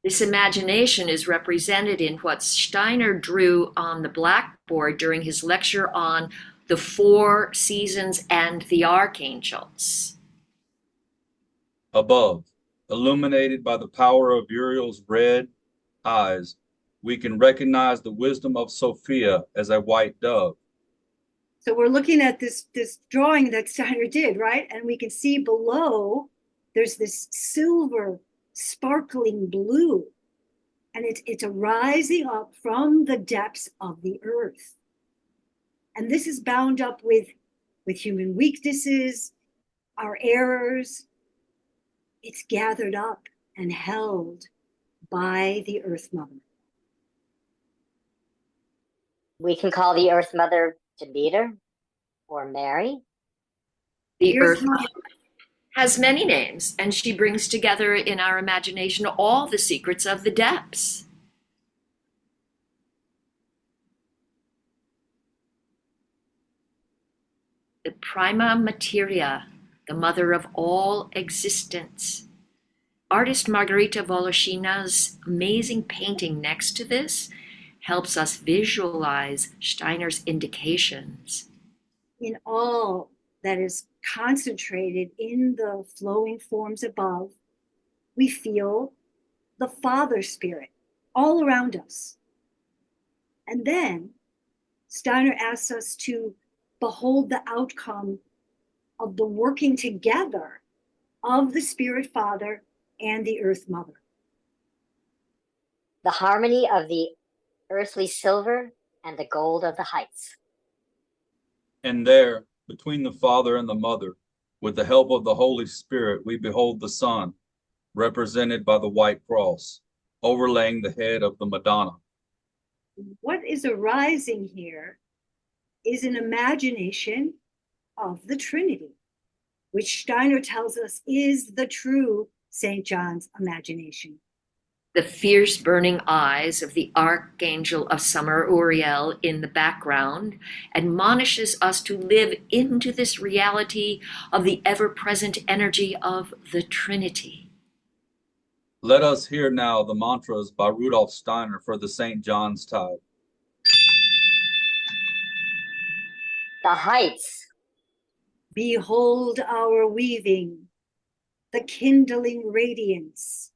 This imagination is represented in what Steiner drew on the blackboard during his lecture on the 4 seasons and the archangels. Above, illuminated by the power of Uriel's red eyes, we can recognize the wisdom of Sophia as a white dove. So we're looking at this drawing that Steiner did, right? And we can see below there's this silver sparkling blue, and it's arising up from the depths of the earth. And this is bound up with human weaknesses, our errors. It's gathered up and held by the Earth Mother. We can call the Earth Mother Demeter or Mary. The Earth Mother has many names, and she brings together in our imagination all the secrets of the depths. The prima materia, the mother of all existence. Artist Margarita Voloshina's amazing painting next to this helps us visualize Steiner's indications. In all that is concentrated in the flowing forms above, we feel the Father Spirit all around us. And then Steiner asks us to behold the outcome of the working together of the Spirit Father and the Earth Mother. The harmony of the earthly silver and the gold of the heights. And there, between the Father and the Mother, with the help of the Holy Spirit, we behold the Son, represented by the white cross, overlaying the head of the Madonna. What is arising here is an imagination of the Trinity, which Steiner tells us is the true St. John's imagination. The fierce burning eyes of the Archangel of Summer, Uriel, in the background, admonishes us to live into this reality of the ever-present energy of the Trinity. Let us hear now the mantras by Rudolf Steiner for the St. John's tide. The heights. Behold our weaving, the kindling radiance,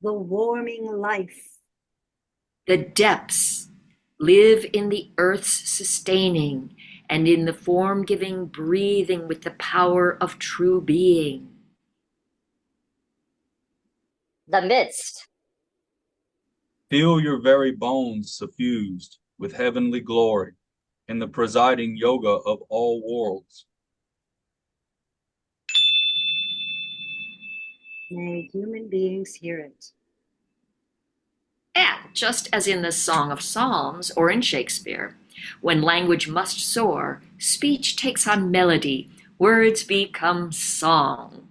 the warming life. The depths live in the earth's sustaining and in the form-giving breathing with the power of true being. The midst. Feel your very bones suffused with heavenly glory in the presiding yoga of all worlds. May human beings hear it. And just as in the Song of Psalms or in Shakespeare, when language must soar, speech takes on melody, words become song.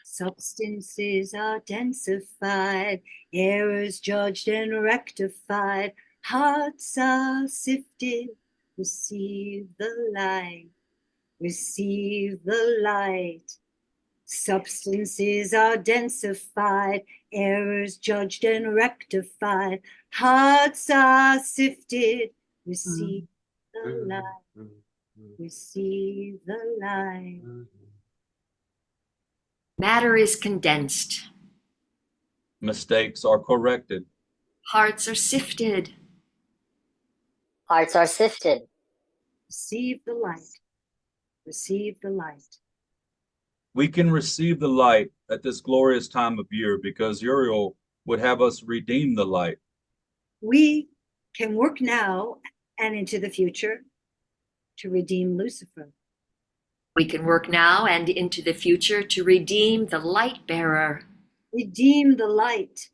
Substances are densified, errors judged and rectified, hearts are sifted. Receive the light, receive the light. Substances are densified, errors judged and rectified, hearts are sifted. Receive the light, receive the light. Matter is condensed. Mistakes are corrected. Hearts are sifted. Hearts are sifted. Receive the light, receive the light. We can receive the light at this glorious time of year because Uriel would have us redeem the light. We can work now and into the future to redeem Lucifer. We can work now and into the future to redeem the light bearer. Redeem the light.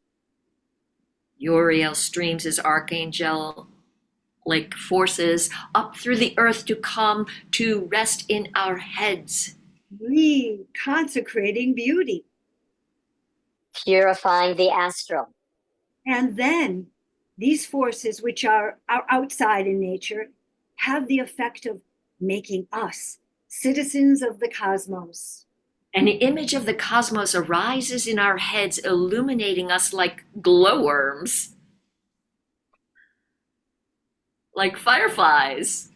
Uriel streams his archangel like forces up through the earth to come to rest in our heads. Reconsecrating beauty. Purifying the astral. And then these forces, which are outside in nature, have the effect of making us citizens of the cosmos. An image of the cosmos arises in our heads, illuminating us like glowworms, like fireflies.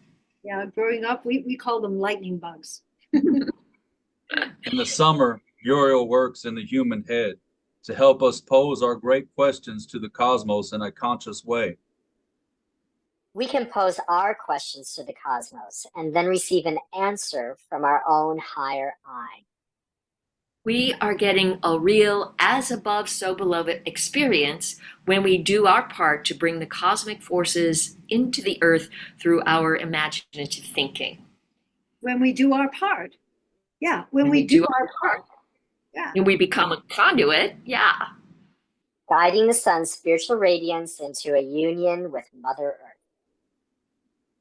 Yeah, growing up, we call them lightning bugs. In the summer, Uriel works in the human head to help us pose our great questions to the cosmos in a conscious way. We can pose our questions to the cosmos and then receive an answer from our own higher I. We are getting a real as above, so below experience when we do our part to bring the cosmic forces into the earth through our imaginative thinking. When we do our part. Yeah, when we do our part. Yeah. And we become a conduit, yeah. Guiding the sun's spiritual radiance into a union with Mother Earth.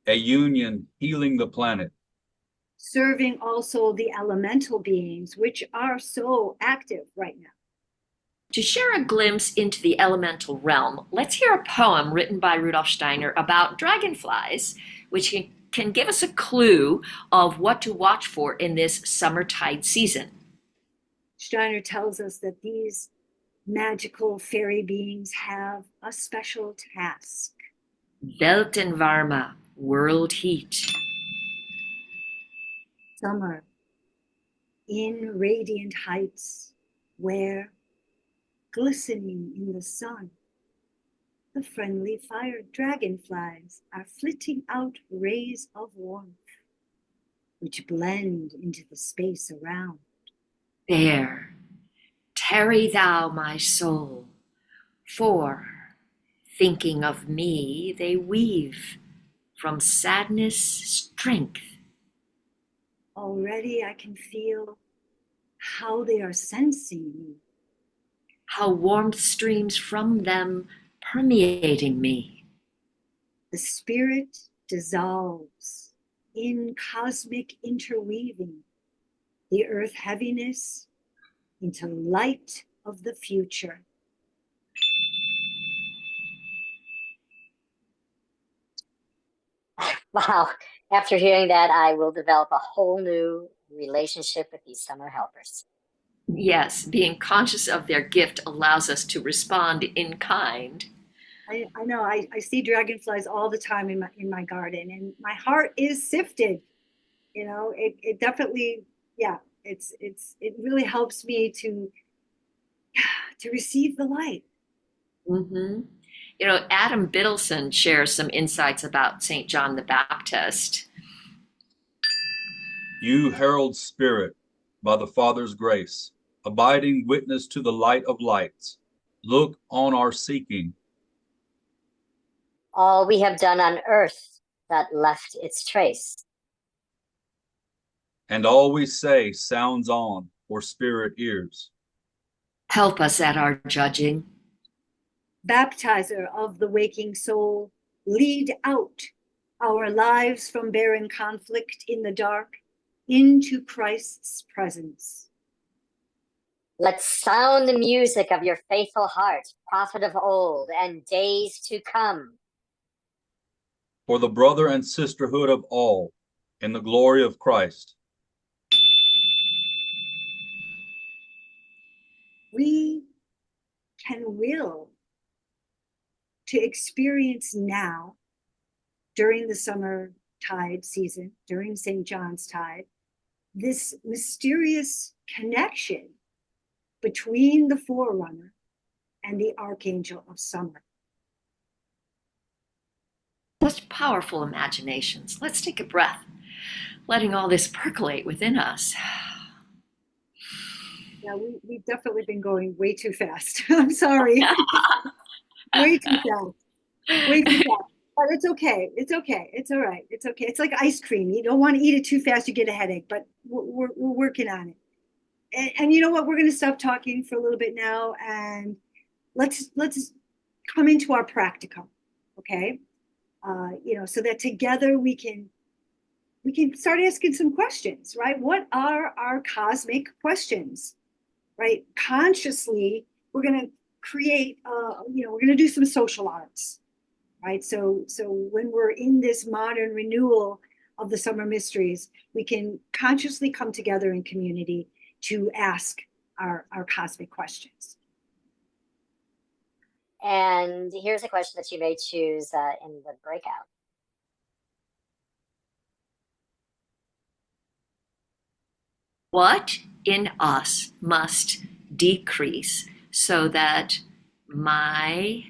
A union healing the planet. Serving also the elemental beings, which are so active right now. To share a glimpse into the elemental realm, let's hear a poem written by Rudolf Steiner about dragonflies, which can give us a clue of what to watch for in this summertide season. Steiner tells us that these magical fairy beings have a special task. Weltenwarme, world heat. Summer, in radiant heights, where, glistening in the sun, the friendly fire dragonflies are flitting out rays of warmth, which blend into the space around. There, tarry thou, my soul, for, thinking of me, they weave from sadness strength. Already I can feel how they are sensing me. How warmth streams from them, permeating me. The spirit dissolves in cosmic interweaving, the earth heaviness into light of the future. Wow. After hearing that, I will develop a whole new relationship with these summer helpers. Yes, being conscious of their gift allows us to respond in kind. I know, I see dragonflies all the time in my garden, and my heart is sifted. You know, it definitely, yeah, it really helps me to receive the light. Mm-hmm. You know, Adam Biddleson shares some insights about St. John the Baptist. You herald spirit by the Father's grace, abiding witness to the light of lights, look on our seeking. All we have done on earth that left its trace. And all we say sounds on for spirit ears. Help us at our judging. Baptizer of the waking soul, lead out our lives from barren conflict in the dark into Christ's presence. Let's sound the music of your faithful heart, prophet of old and days to come. For the brother and sisterhood of all, in the glory of Christ. we can will to experience now during the summer tide season, during St. John's tide, this mysterious connection between the forerunner and the archangel of summer. Such powerful imaginations. Let's take a breath, letting all this percolate within us. Yeah, we've definitely been going way too fast. I'm sorry. Way too fast. Way too fast. But it's okay. It's okay. It's all right. It's okay. It's like ice cream. You don't want to eat it too fast, you get a headache, but we're working on it. And you know what? We're going to stop talking for a little bit now, and let's come into our practicum, okay? So that together we can start asking some questions, right? What are our cosmic questions, right? Consciously, we're going to create, we're going to do some social arts, right? So when we're in this modern renewal of the summer mysteries, we can consciously come together in community to ask our cosmic questions. And here's a question that you may choose in the breakout. What in us must decrease so that my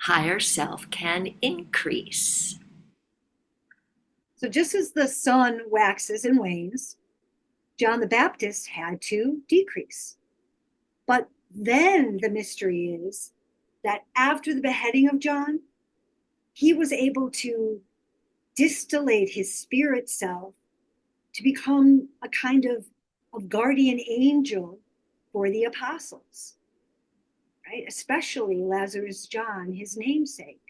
higher self can increase? So just as the sun waxes and wanes, John the Baptist had to decrease. But then the mystery is that after the beheading of John, he was able to distillate his spirit self to become a kind of guardian angel for the apostles, right? Especially Lazarus John, his namesake.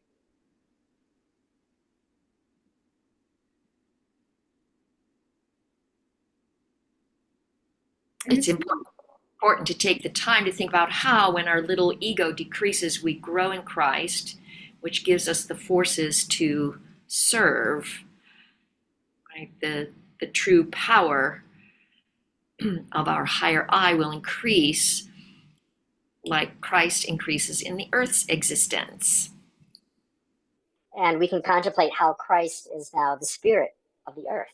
It's important to take the time to think about how, when our little ego decreases, we grow in Christ, which gives us the forces to serve, right? The true power of our higher I will increase like Christ increases in the earth's existence. And we can contemplate how Christ is now the spirit of the earth.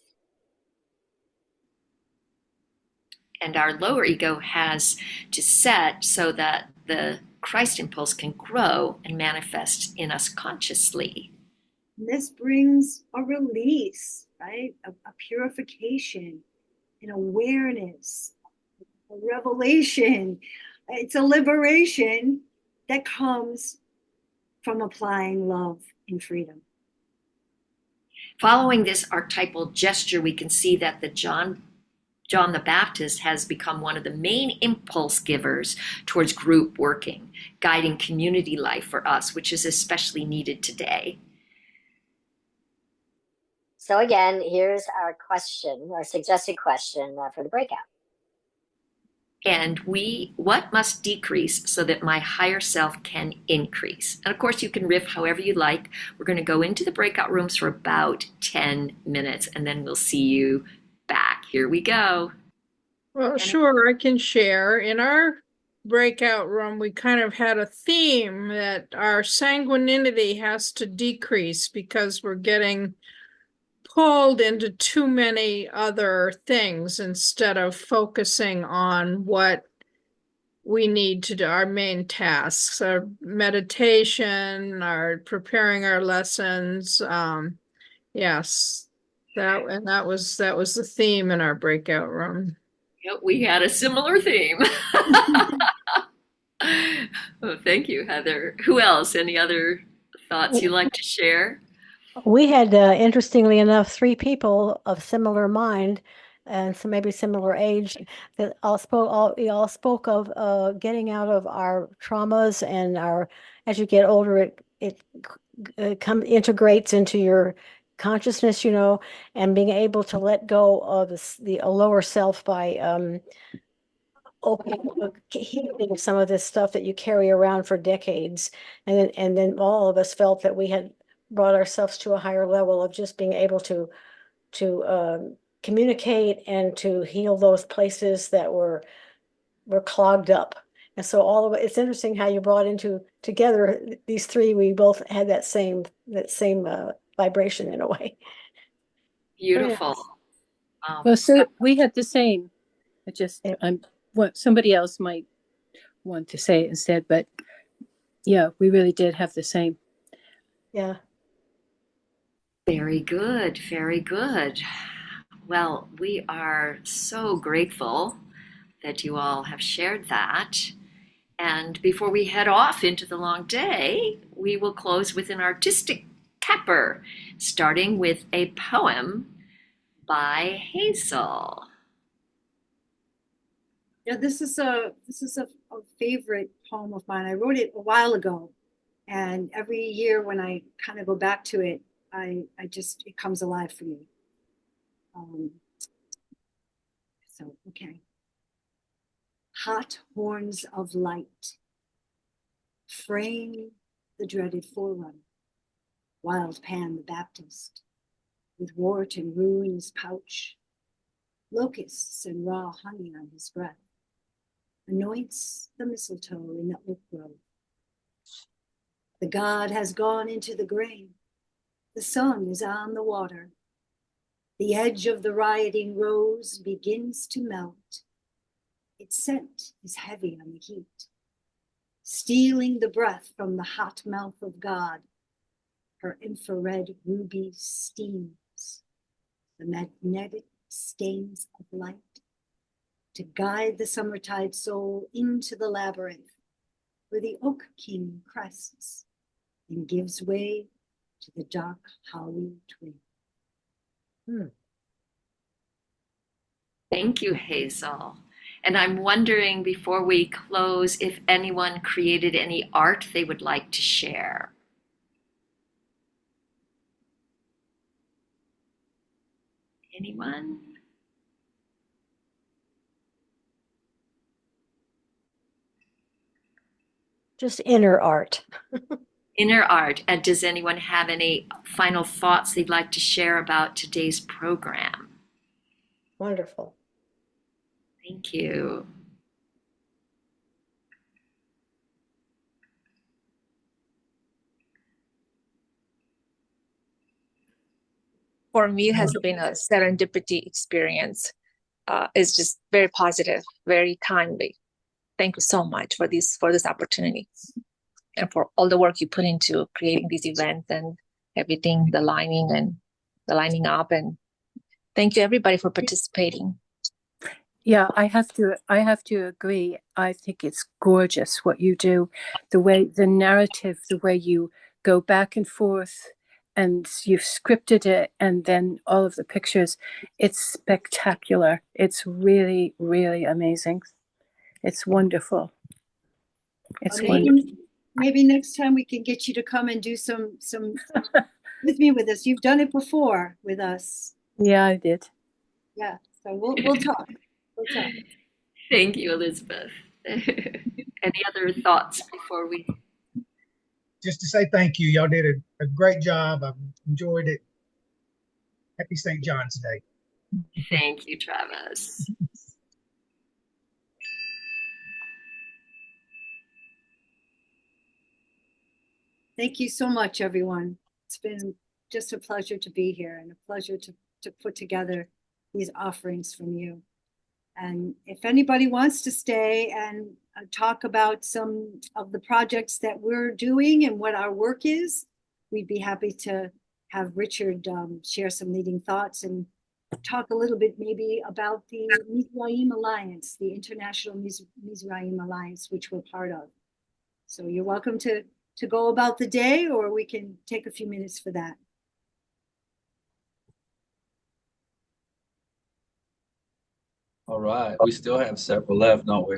And our lower ego has to set so that the Christ impulse can grow and manifest in us consciously. This brings a release, right? A purification, an awareness, a revelation. It's a liberation that comes from applying love and freedom. Following this archetypal gesture, we can see that the John the Baptist has become one of the main impulse givers towards group working, guiding community life for us, which is especially needed today. So again, here's our question, our suggested question for the breakout. And what must decrease so that my higher self can increase? And of course, you can riff however you like. We're going to go into the breakout rooms for about 10 minutes, and then we'll see you back. Here we go. Well, sure, I can share. In our breakout room, we kind of had a theme that our sanguinity has to decrease because we're getting pulled into too many other things instead of focusing on what we need to do, our main tasks, our meditation, our preparing our lessons. Yes, that was the theme in our breakout room. Yep, we had a similar theme. Oh, thank you, Heather. Who else? Any other thoughts you'd like to share? We had, interestingly enough, 3 people of similar mind and so maybe similar age that we all spoke of getting out of our traumas and as you get older, it integrates into your consciousness, and being able to let go of the lower self by healing some of this stuff that you carry around for decades. And then all of us felt that we had brought ourselves to a higher level of just being able to communicate and to heal those places that were were clogged up. And so all of it, it's interesting how you brought together these three. We both had that same vibration in a way. Beautiful. Wow. Well, so we had the same. I just, Yeah. somebody else might want to say it instead, but yeah, we really did have the same. Yeah. Very good. Very good. Well, we are so grateful that you all have shared that. And before we head off into the long day, we will close with an artistic capper, starting with a poem by Hazel. Yeah, this is a favorite poem of mine. I wrote it a while ago, and every year when I kind of go back to it, it comes alive for me. Okay. Hot horns of light frame the dreaded forerunner, wild Pan the Baptist, with wart and rue in his pouch, locusts and raw honey on his breath, anoints the mistletoe in the oak grove. The god has gone into the grain, the sun is on the water, the edge of the rioting rose begins to melt. Its scent is heavy on the heat, stealing the breath from the hot mouth of God. Her infrared ruby steams, the magnetic stains of light, to guide the summertide soul into the labyrinth where the oak king crests and gives way to the dark holly twin. Thank you, Hazel. And I'm wondering, before we close, if anyone created any art they would like to share. Anyone? Just inner art. Inner art. And does anyone have any final thoughts they'd like to share about today's program? Wonderful. Thank you. For me, it has been a serendipity experience. It's just very positive, very timely. Thank you so much for this opportunity and for all the work you put into creating these events and everything, the lining up, and thank you everybody for participating. Yeah, I have to agree. I think it's gorgeous what you do, the narrative, the way you go back and forth, and you've scripted it, and then all of the pictures. It's spectacular. It's really, really amazing. It's wonderful. It's wonderful. Maybe next time we can get you to come and do some with us. You've done it before with us. Yeah, I did. Yeah, so we'll talk. Thank you, Elizabeth. Any other thoughts before we? Just to say thank you. Y'all did a great job. I've enjoyed it. Happy St. John's Day. Thank you, Travis. Thank you so much, everyone. It's been just a pleasure to be here and a pleasure to put together these offerings from you. And if anybody wants to stay and talk about some of the projects that we're doing and what our work is, we'd be happy to have Richard share some leading thoughts and talk a little bit maybe about the Mizraim Alliance, the International Mizraim Alliance, which we're part of. So you're welcome to go about the day, or we can take a few minutes for that. All right. We still have several left, don't we?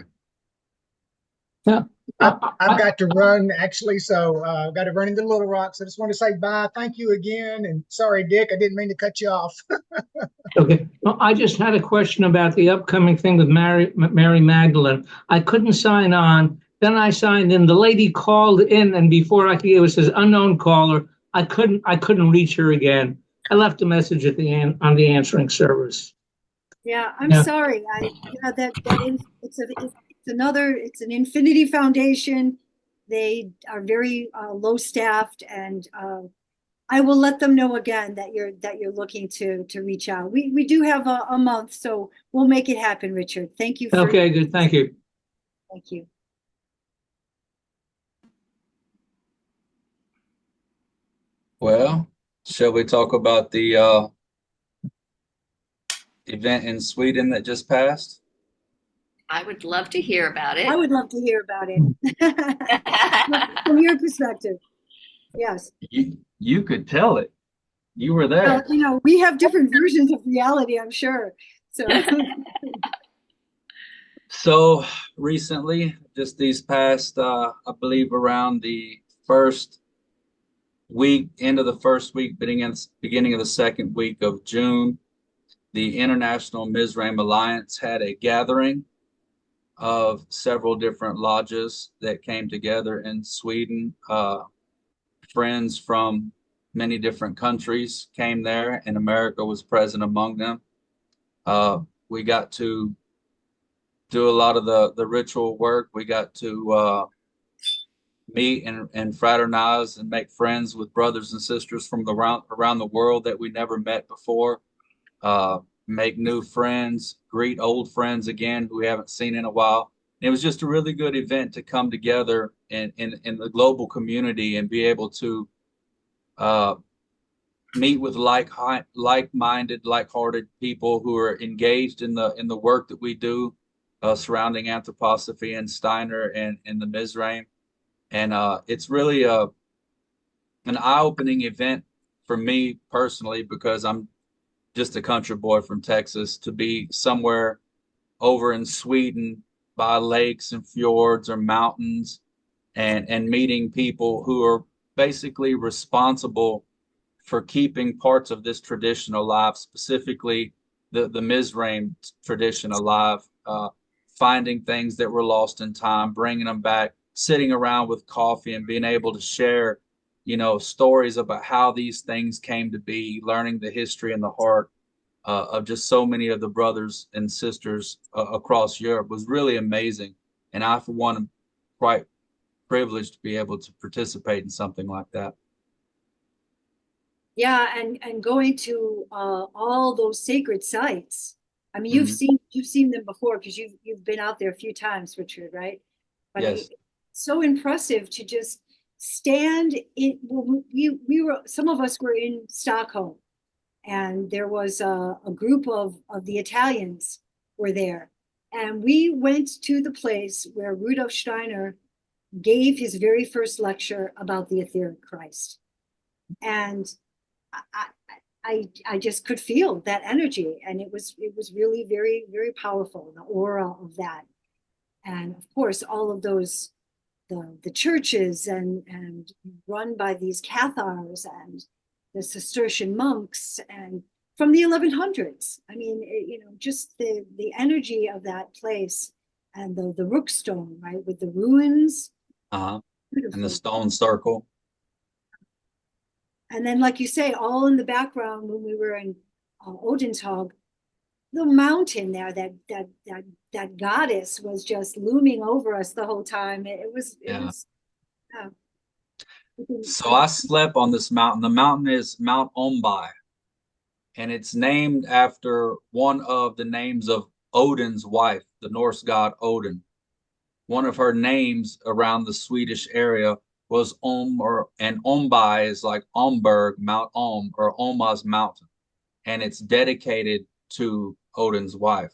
Yeah. I've got to run, actually, so I've got to run into Little Rock. So I just want to say bye. Thank you again. And sorry, Dick, I didn't mean to cut you off. Okay. Well, I just had a question about the upcoming thing with Mary Magdalene. I couldn't sign on. Then I signed in. The lady called in, and before I could get it says unknown caller. I couldn't reach her again. I left a message at on the answering service. Yeah, I'm sorry. It's it's an Infinity Foundation. They are very low staffed, and I will let them know again that you're looking to reach out. We do have a month, so we'll make it happen, Richard. Thank you. Okay, good. Thank you. Thank you. Well, shall we talk about the event in Sweden that just passed? I would love to hear about it. I would love to hear about it from your perspective. Yes. You could tell it. You were there. Well, you know, we have different versions of reality, I'm sure. So, so recently, just these past, I believe around the first week, end of the first week, beginning of the second week of June, the International Mizraim Alliance had a gathering of several different lodges that came together in Sweden. Friends from many different countries came there, and America was present among them. We got to do a lot of the ritual work. We got to meet and fraternize and make friends with brothers and sisters from around the world that we never met before. Make new friends, greet old friends again who we haven't seen in a while. And it was just a really good event to come together in the global community and be able to meet with like-minded, like-hearted people who are engaged in the work that we do surrounding anthroposophy and Steiner and the Mizraim. And it's really an eye-opening event for me personally, because I'm just a country boy from Texas, to be somewhere over in Sweden by lakes and fjords or mountains and meeting people who are basically responsible for keeping parts of this tradition alive, specifically the Mizraim tradition alive, finding things that were lost in time, bringing them back, sitting around with coffee and being able to share, you know, stories about how these things came to be, learning the history and the heart of just so many of the brothers and sisters across Europe was really amazing. And I, for one, am quite privileged to be able to participate in something like that. yeah, and going to all those sacred sites. I mean, you've seen them before because you've been out there a few times, Richard, right? But Yes. it's so impressive to just stand in. We were, some of us were in Stockholm, and there was a group of the Italians were there, and we went to the place where Rudolf Steiner gave his very first lecture about the etheric Christ, and I just could feel that energy, and it was really very, very powerful, the aura of that. And of course all of those the churches and run by these Cathars and the Cistercian monks, and from the 1100s. I mean, you know, just the energy of that place, and the Rookstone, right, with the ruins. And the stone circle. And then, like you say, all in the background when we were in Odenshog, the mountain there, that goddess was just looming over us the whole time. It was. So I slept on this mountain. The mountain is Mount Ombai, and it's named after one of the names of Odin's wife, the Norse god Odin. One of her names around the Swedish area was and Ombai is like Omberg, Mount Om, or Oma's mountain, and it's dedicated to Odin's wife.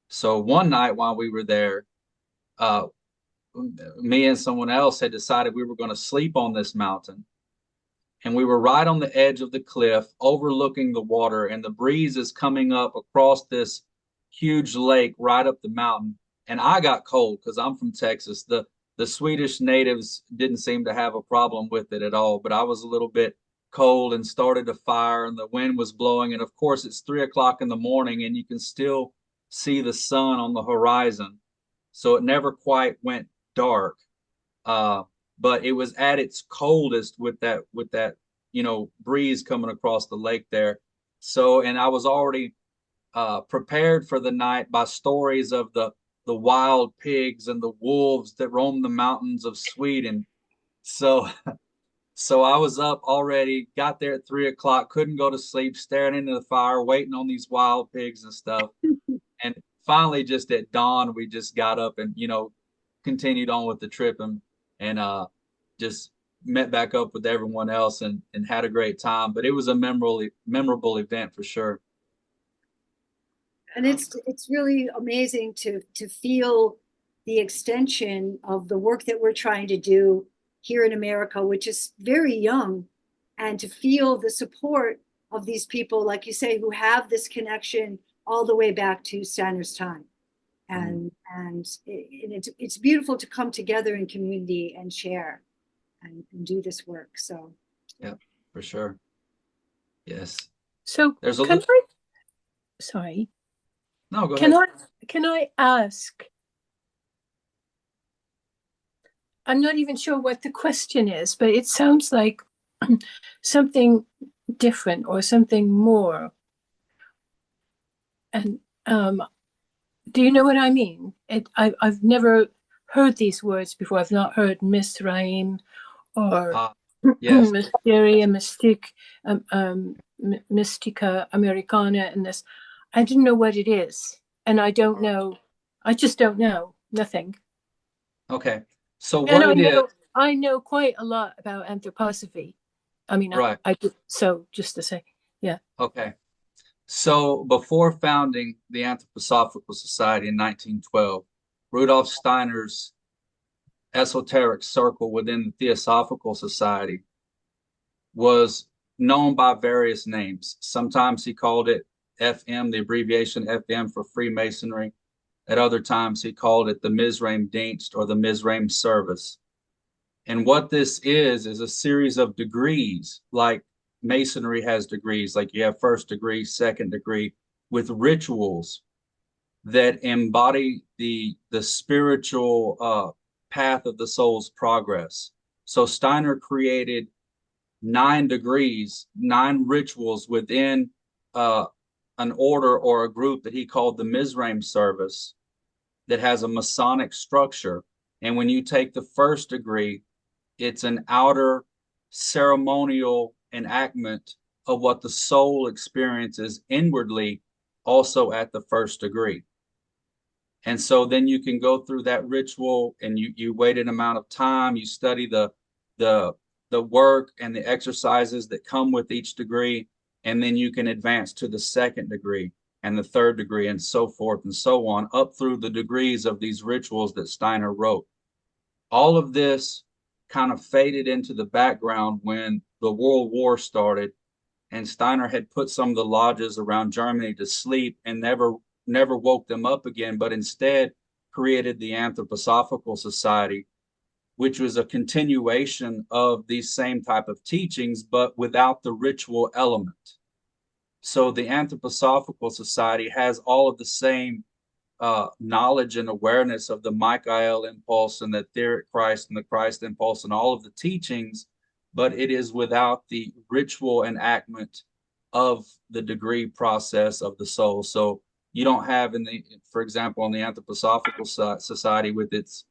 So one night while we were there, me and someone else had decided we were going to sleep on this mountain, and we were right on the edge of the cliff overlooking the water, and the breeze is coming up across this huge lake right up the mountain. And I got cold because I'm from Texas. The Swedish natives didn't seem to have a problem with it at all, but I was a little bit cold and started a fire, and the wind was blowing. And of course, it's 3 o'clock in the morning and you can still see the sun on the horizon. So it never quite went dark. But it was at its coldest with that, you know, breeze coming across the lake there. So, and I was already prepared for the night by stories of the the wild pigs and the wolves that roam the mountains of Sweden. So so I was up already, got there at 3 o'clock, couldn't go to sleep, staring into the fire, waiting on these wild pigs and stuff. And finally, just at dawn, we just got up and, continued on with the trip and just met back up with everyone else and had a great time. But it was a memorable event for sure. And it's really amazing to feel the extension of the work that we're trying to do here in America, which is very young, and to feel the support of these people, like you say, who have this connection all the way back to Steiner's time. And it's beautiful to come together in community and share and do this work. So yeah, for sure. Yes. So there's a sorry. No, go ahead. Can I ask? I'm not even sure what the question is, but it sounds like something different or something more. And do you know what I mean? I've never heard these words before. I've not heard Misraim or yes. Mysteria, Mystica, Americana, and this. I didn't know what it is. And I don't know. I just don't know. Nothing. Okay. So what I know quite a lot about anthroposophy. I mean, right. I do. So just to say, yeah. Okay. So before founding the Anthroposophical Society in 1912, Rudolf Steiner's esoteric circle within the Theosophical Society was known by various names. Sometimes he called it FM, the abbreviation FM for Freemasonry. At other times, he called it the Mizraim Dienst or the Mizraim Service. And what this is a series of degrees, like Masonry has degrees, like you have first degree, second degree, with rituals that embody the spiritual path of the soul's progress. So Steiner created 9 degrees, 9 rituals within an order or a group that he called the Mizraim Service that has a Masonic structure. And when you take the first degree, it's an outer ceremonial enactment of what the soul experiences inwardly, also at the first degree. And so then you can go through that ritual and you wait an amount of time, you study the work and the exercises that come with each degree, and then you can advance to the second degree and the third degree and so forth and so on, up through the degrees of these rituals that Steiner wrote. All of this kind of faded into the background when the World War started, and Steiner had put some of the lodges around Germany to sleep and never woke them up again, but instead created the Anthroposophical Society, which was a continuation of these same type of teachings, but without the ritual element. So the Anthroposophical Society has all of the same knowledge and awareness of the Michael impulse and the etheric Christ and the Christ impulse and all of the teachings, but it is without the ritual enactment of the degree process of the soul. So you don't have for example, in the Anthroposophical Society, with its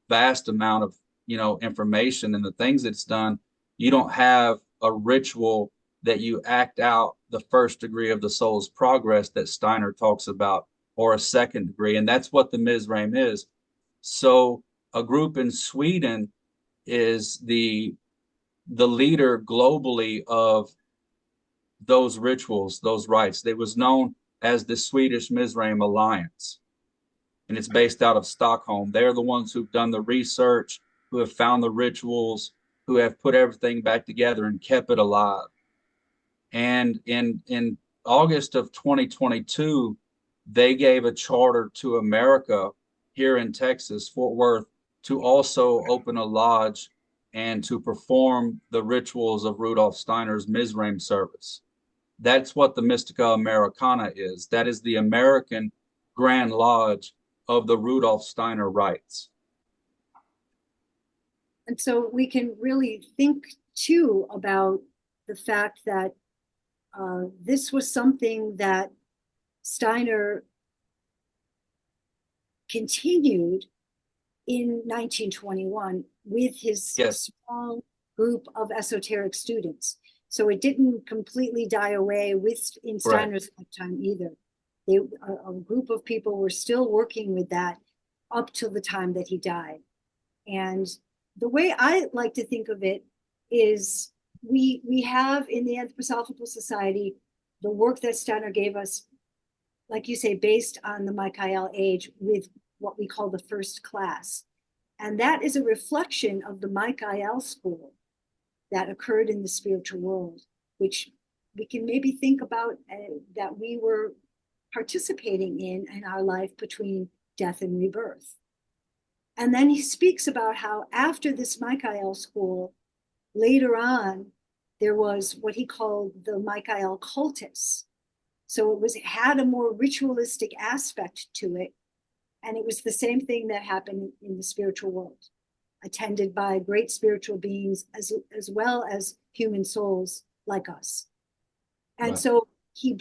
vast amount of information and the things it's done, you don't have a ritual that you act out the first degree of the soul's progress that Steiner talks about, or a second degree. And that's what the Mizraim is. So a group in Sweden is the leader globally of those rituals, those rites. It was known as the Swedish Mizraim Alliance, and it's based out of Stockholm. They're the ones who've done the research, who have found the rituals, who have put everything back together and kept it alive. And in August of 2022, they gave a charter to America here in Texas, Fort Worth, to also open a lodge and to perform the rituals of Rudolf Steiner's Mizraim service. That's what the Mystica Americana is. That is the American Grand Lodge of the Rudolf Steiner rites. And so we can really think too about the fact that this was something that Steiner continued in 1921 with his Yes. small group of esoteric students. So it didn't completely die away in Steiner's lifetime either. A group of people were still working with that up till the time that he died. And the way I like to think of it is we have in the Anthroposophical Society the work that Steiner gave us, like you say, based on the Michael age with what we call the first class. And that is a reflection of the Michael school that occurred in the spiritual world, which we can maybe think about that we were participating in our life between death and rebirth. And then he speaks about how after this Michael school, later on, there was what he called the Michael cultus. So it had a more ritualistic aspect to it. And it was the same thing that happened in the spiritual world, attended by great spiritual beings as well as human souls like us. And so he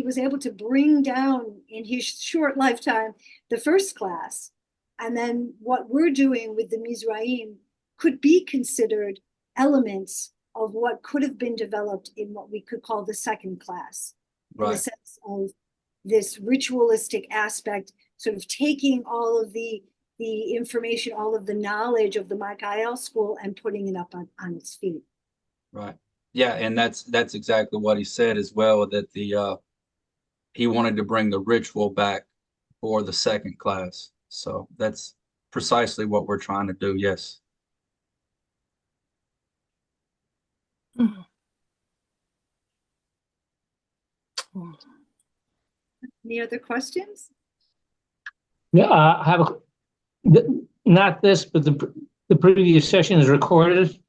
was able to bring down in his short lifetime the first class. And then what we're doing with the Mizraim could be considered elements of what could have been developed in what we could call the second class, in the sense of this ritualistic aspect, sort of taking all of the information, all of the knowledge of the Michael school and putting it up on its feet. Right. Yeah, and that's exactly what he said as well, that he wanted to bring the ritual back for the second class. So that's precisely what we're trying to do. Yes. Any other questions? Yeah, I have not this, but the previous session is recorded.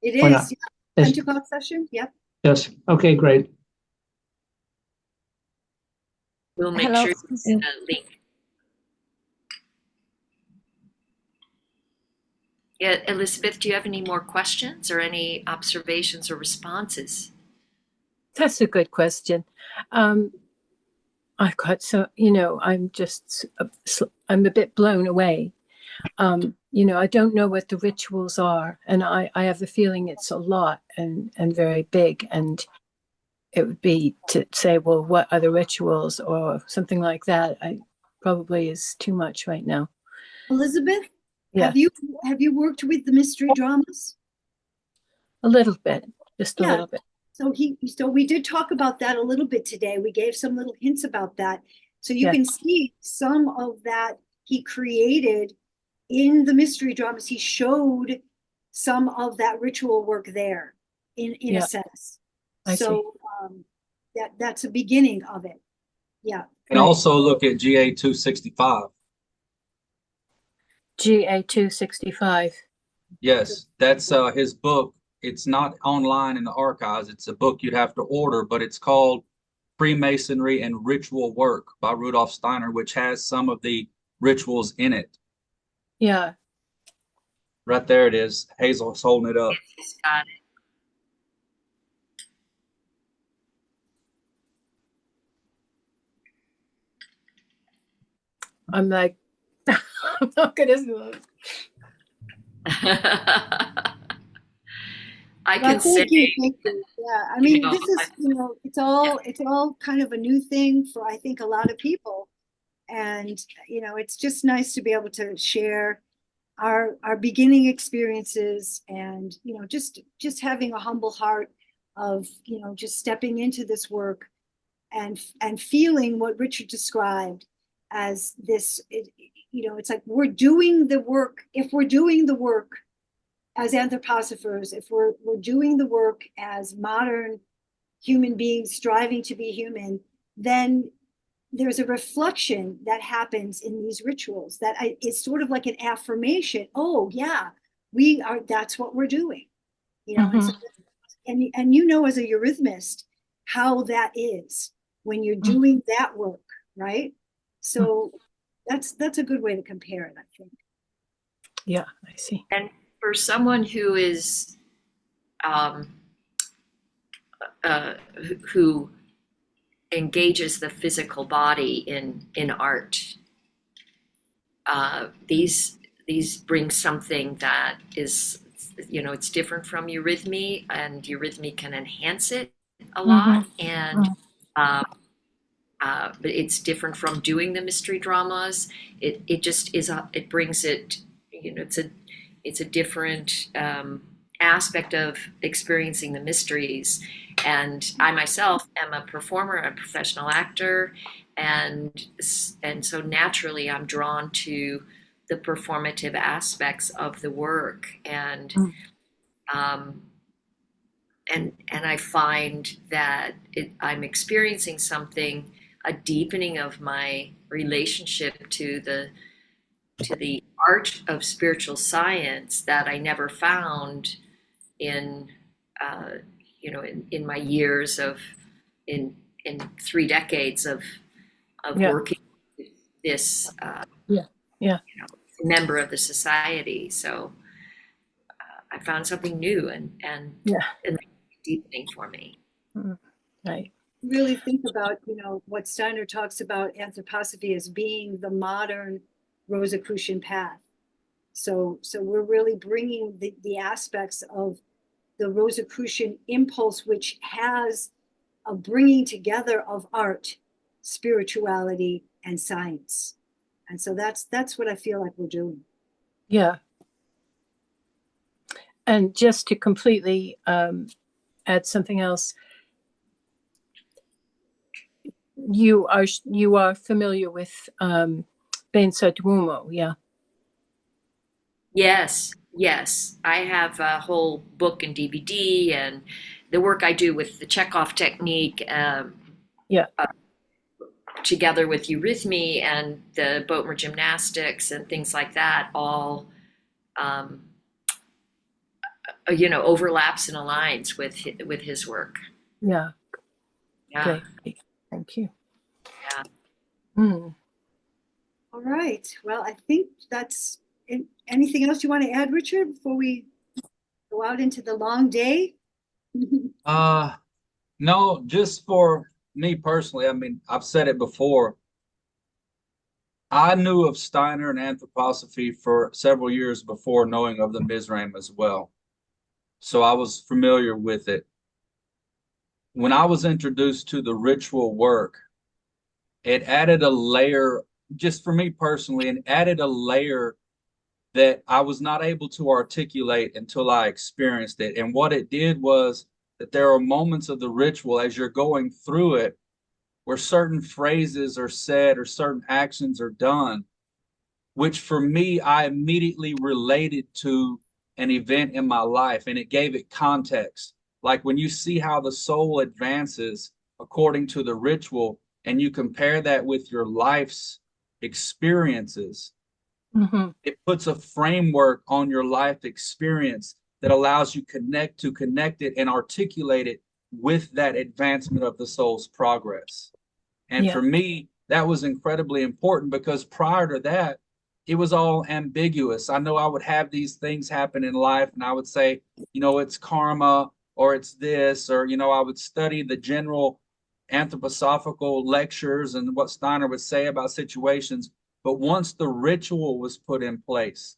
It is. Yeah. Pentecost session. Yep. Yes. Okay, great. We'll make sure you send a link. Yeah, Elizabeth, do you have any more questions or any observations or responses? That's a good question. I've got I'm a bit blown away. I don't know what the rituals are, and I have the feeling it's a lot and very big, and it would be to say, well, what are the rituals or something like that? I probably is too much right now. Elizabeth, yeah. have you worked with the mystery dramas? A little bit, just a little bit. So we did talk about that a little bit today. We gave some little hints about that. So you can see some of that he created in the mystery dramas. He showed some of that ritual work there in a sense. That's a beginning of it. Yeah. And also look at GA 265. GA 265. Yes, that's his book. It's not online in the archives. It's a book you'd have to order, but it's called Freemasonry and Ritual Work by Rudolf Steiner, which has some of the rituals in it. Yeah. Right there it is. Hazel's holding it up. Yes, got it. I'm like, I'm not gonna look. I can say, thank you. Yeah, I mean, this is, it's all kind of a new thing for, I think, a lot of people. And, it's just nice to be able to share our beginning experiences and, just having a humble heart of, just stepping into this work and feeling what Richard described as this, it's like we're doing the work. If we're doing the work as anthroposophers, if we're doing the work as modern human beings striving to be human, then there's a reflection that happens in these rituals that is sort of like an affirmation. Oh yeah, that's what we're doing, Mm-hmm. and as a eurythmist, how that is when you're doing that work, right? So that's a good way to compare it, I think. Yeah, I see. And for someone who is who engages the physical body in art, these bring something that is, it's different from eurythmy, and eurythmy can enhance it a lot. And but it's different from doing the mystery dramas. It just is it brings it, it's a different aspect of experiencing the mysteries. And I myself am a performer, a professional actor, and so naturally I'm drawn to the performative aspects of the work. And I find that I'm experiencing something, a deepening of my relationship to the art of spiritual science that I never found in in my years of in 3 decades of working with this member of the society. So I found something new and deepening for me. Right. Really think about, what Steiner talks about anthroposophy as being the modern Rosicrucian path. So we're really bringing the aspects of the Rosicrucian impulse, which has a bringing together of art, spirituality, and science. And so that's what I feel like we're doing. Yeah. And just to completely add something else, you are familiar with Benza Duomo, yeah? Yes. I have a whole book and DVD, and the work I do with the Chekhov technique, together with eurythmy and the Boatmer gymnastics and things like that, all overlaps and aligns with his work. Yeah. Yeah. Great. Thank you. Yeah. All right. Well, I think that's it. Anything else you want to add, Richard, before we go out into the long day? No, just for me personally, I mean, I've said it before. I knew of Steiner and anthroposophy for several years before knowing of the Mizraim as well. So I was familiar with it. When I was introduced to the ritual work, it added a layer, just for me personally, and added a layer that I was not able to articulate until I experienced it. And what it did was that there are moments of the ritual as you're going through it where certain phrases are said or certain actions are done, which for me, I immediately related to an event in my life, and it gave it context. Like when you see how the soul advances according to the ritual, and you compare that with your life's experiences, it puts a framework on your life experience that allows you to connect it and articulate it with that advancement of the soul's progress. And for me, that was incredibly important, because prior to that, it was all ambiguous. I know I would have these things happen in life and I would say, it's karma, or it's this, or, I would study the general anthroposophical lectures and what Steiner would say about situations. But once the ritual was put in place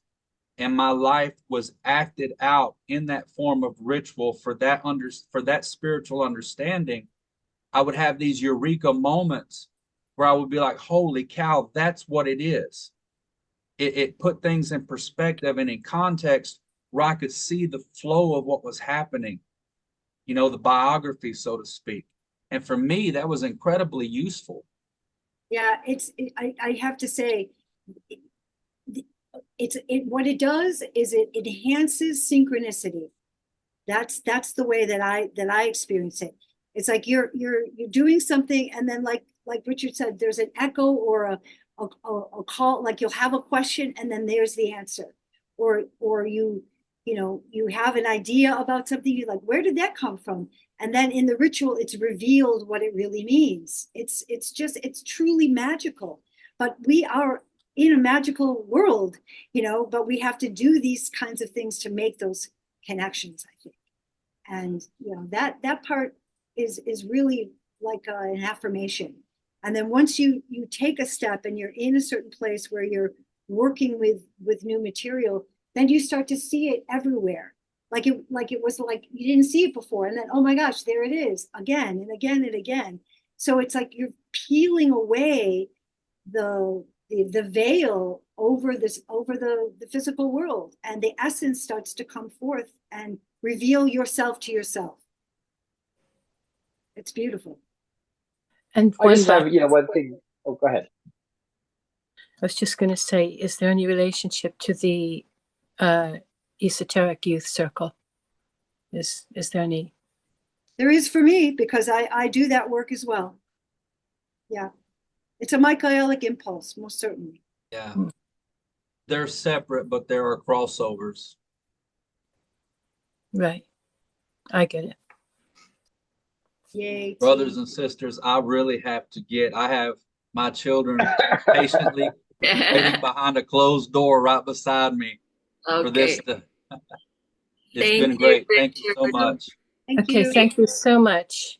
and my life was acted out in that form of ritual for that spiritual understanding, I would have these eureka moments where I would be like, holy cow, that's what it is. It put things in perspective and in context where I could see the flow of what was happening, the biography, so to speak. And for me, that was incredibly useful. Yeah, I have to say, what it does is it enhances synchronicity. That's the way that I experience it. It's like you're doing something, and then like Richard said, there's an echo or a call, like you'll have a question and then there's the answer, or you have an idea about something, you're like, where did that come from? And then in the ritual, it's revealed what it really means. It's truly magical. But we are in a magical world, but we have to do these kinds of things to make those connections, I think. And that part is really like an affirmation. And then once you take a step and you're in a certain place where you're working with new material, then you start to see it everywhere. Like it was like you didn't see it before, and then, oh my gosh, there it is again and again and again. So it's like you're peeling away the veil over the physical world, and the essence starts to come forth and reveal yourself to yourself. It's beautiful. And I just have, one thing. Oh, go ahead. I was just going to say, is there any relationship to the esoteric youth circle? Is there any? There is for me, because I do that work as well. Yeah. It's a Michaelic impulse, most certainly. Yeah. They're separate, but there are crossovers. Right. I get it. Yay. Brothers and sisters, I really have to get, I have my children patiently waiting behind a closed door right beside me for this. It's been great. Thank you so much. Okay, thank you so much.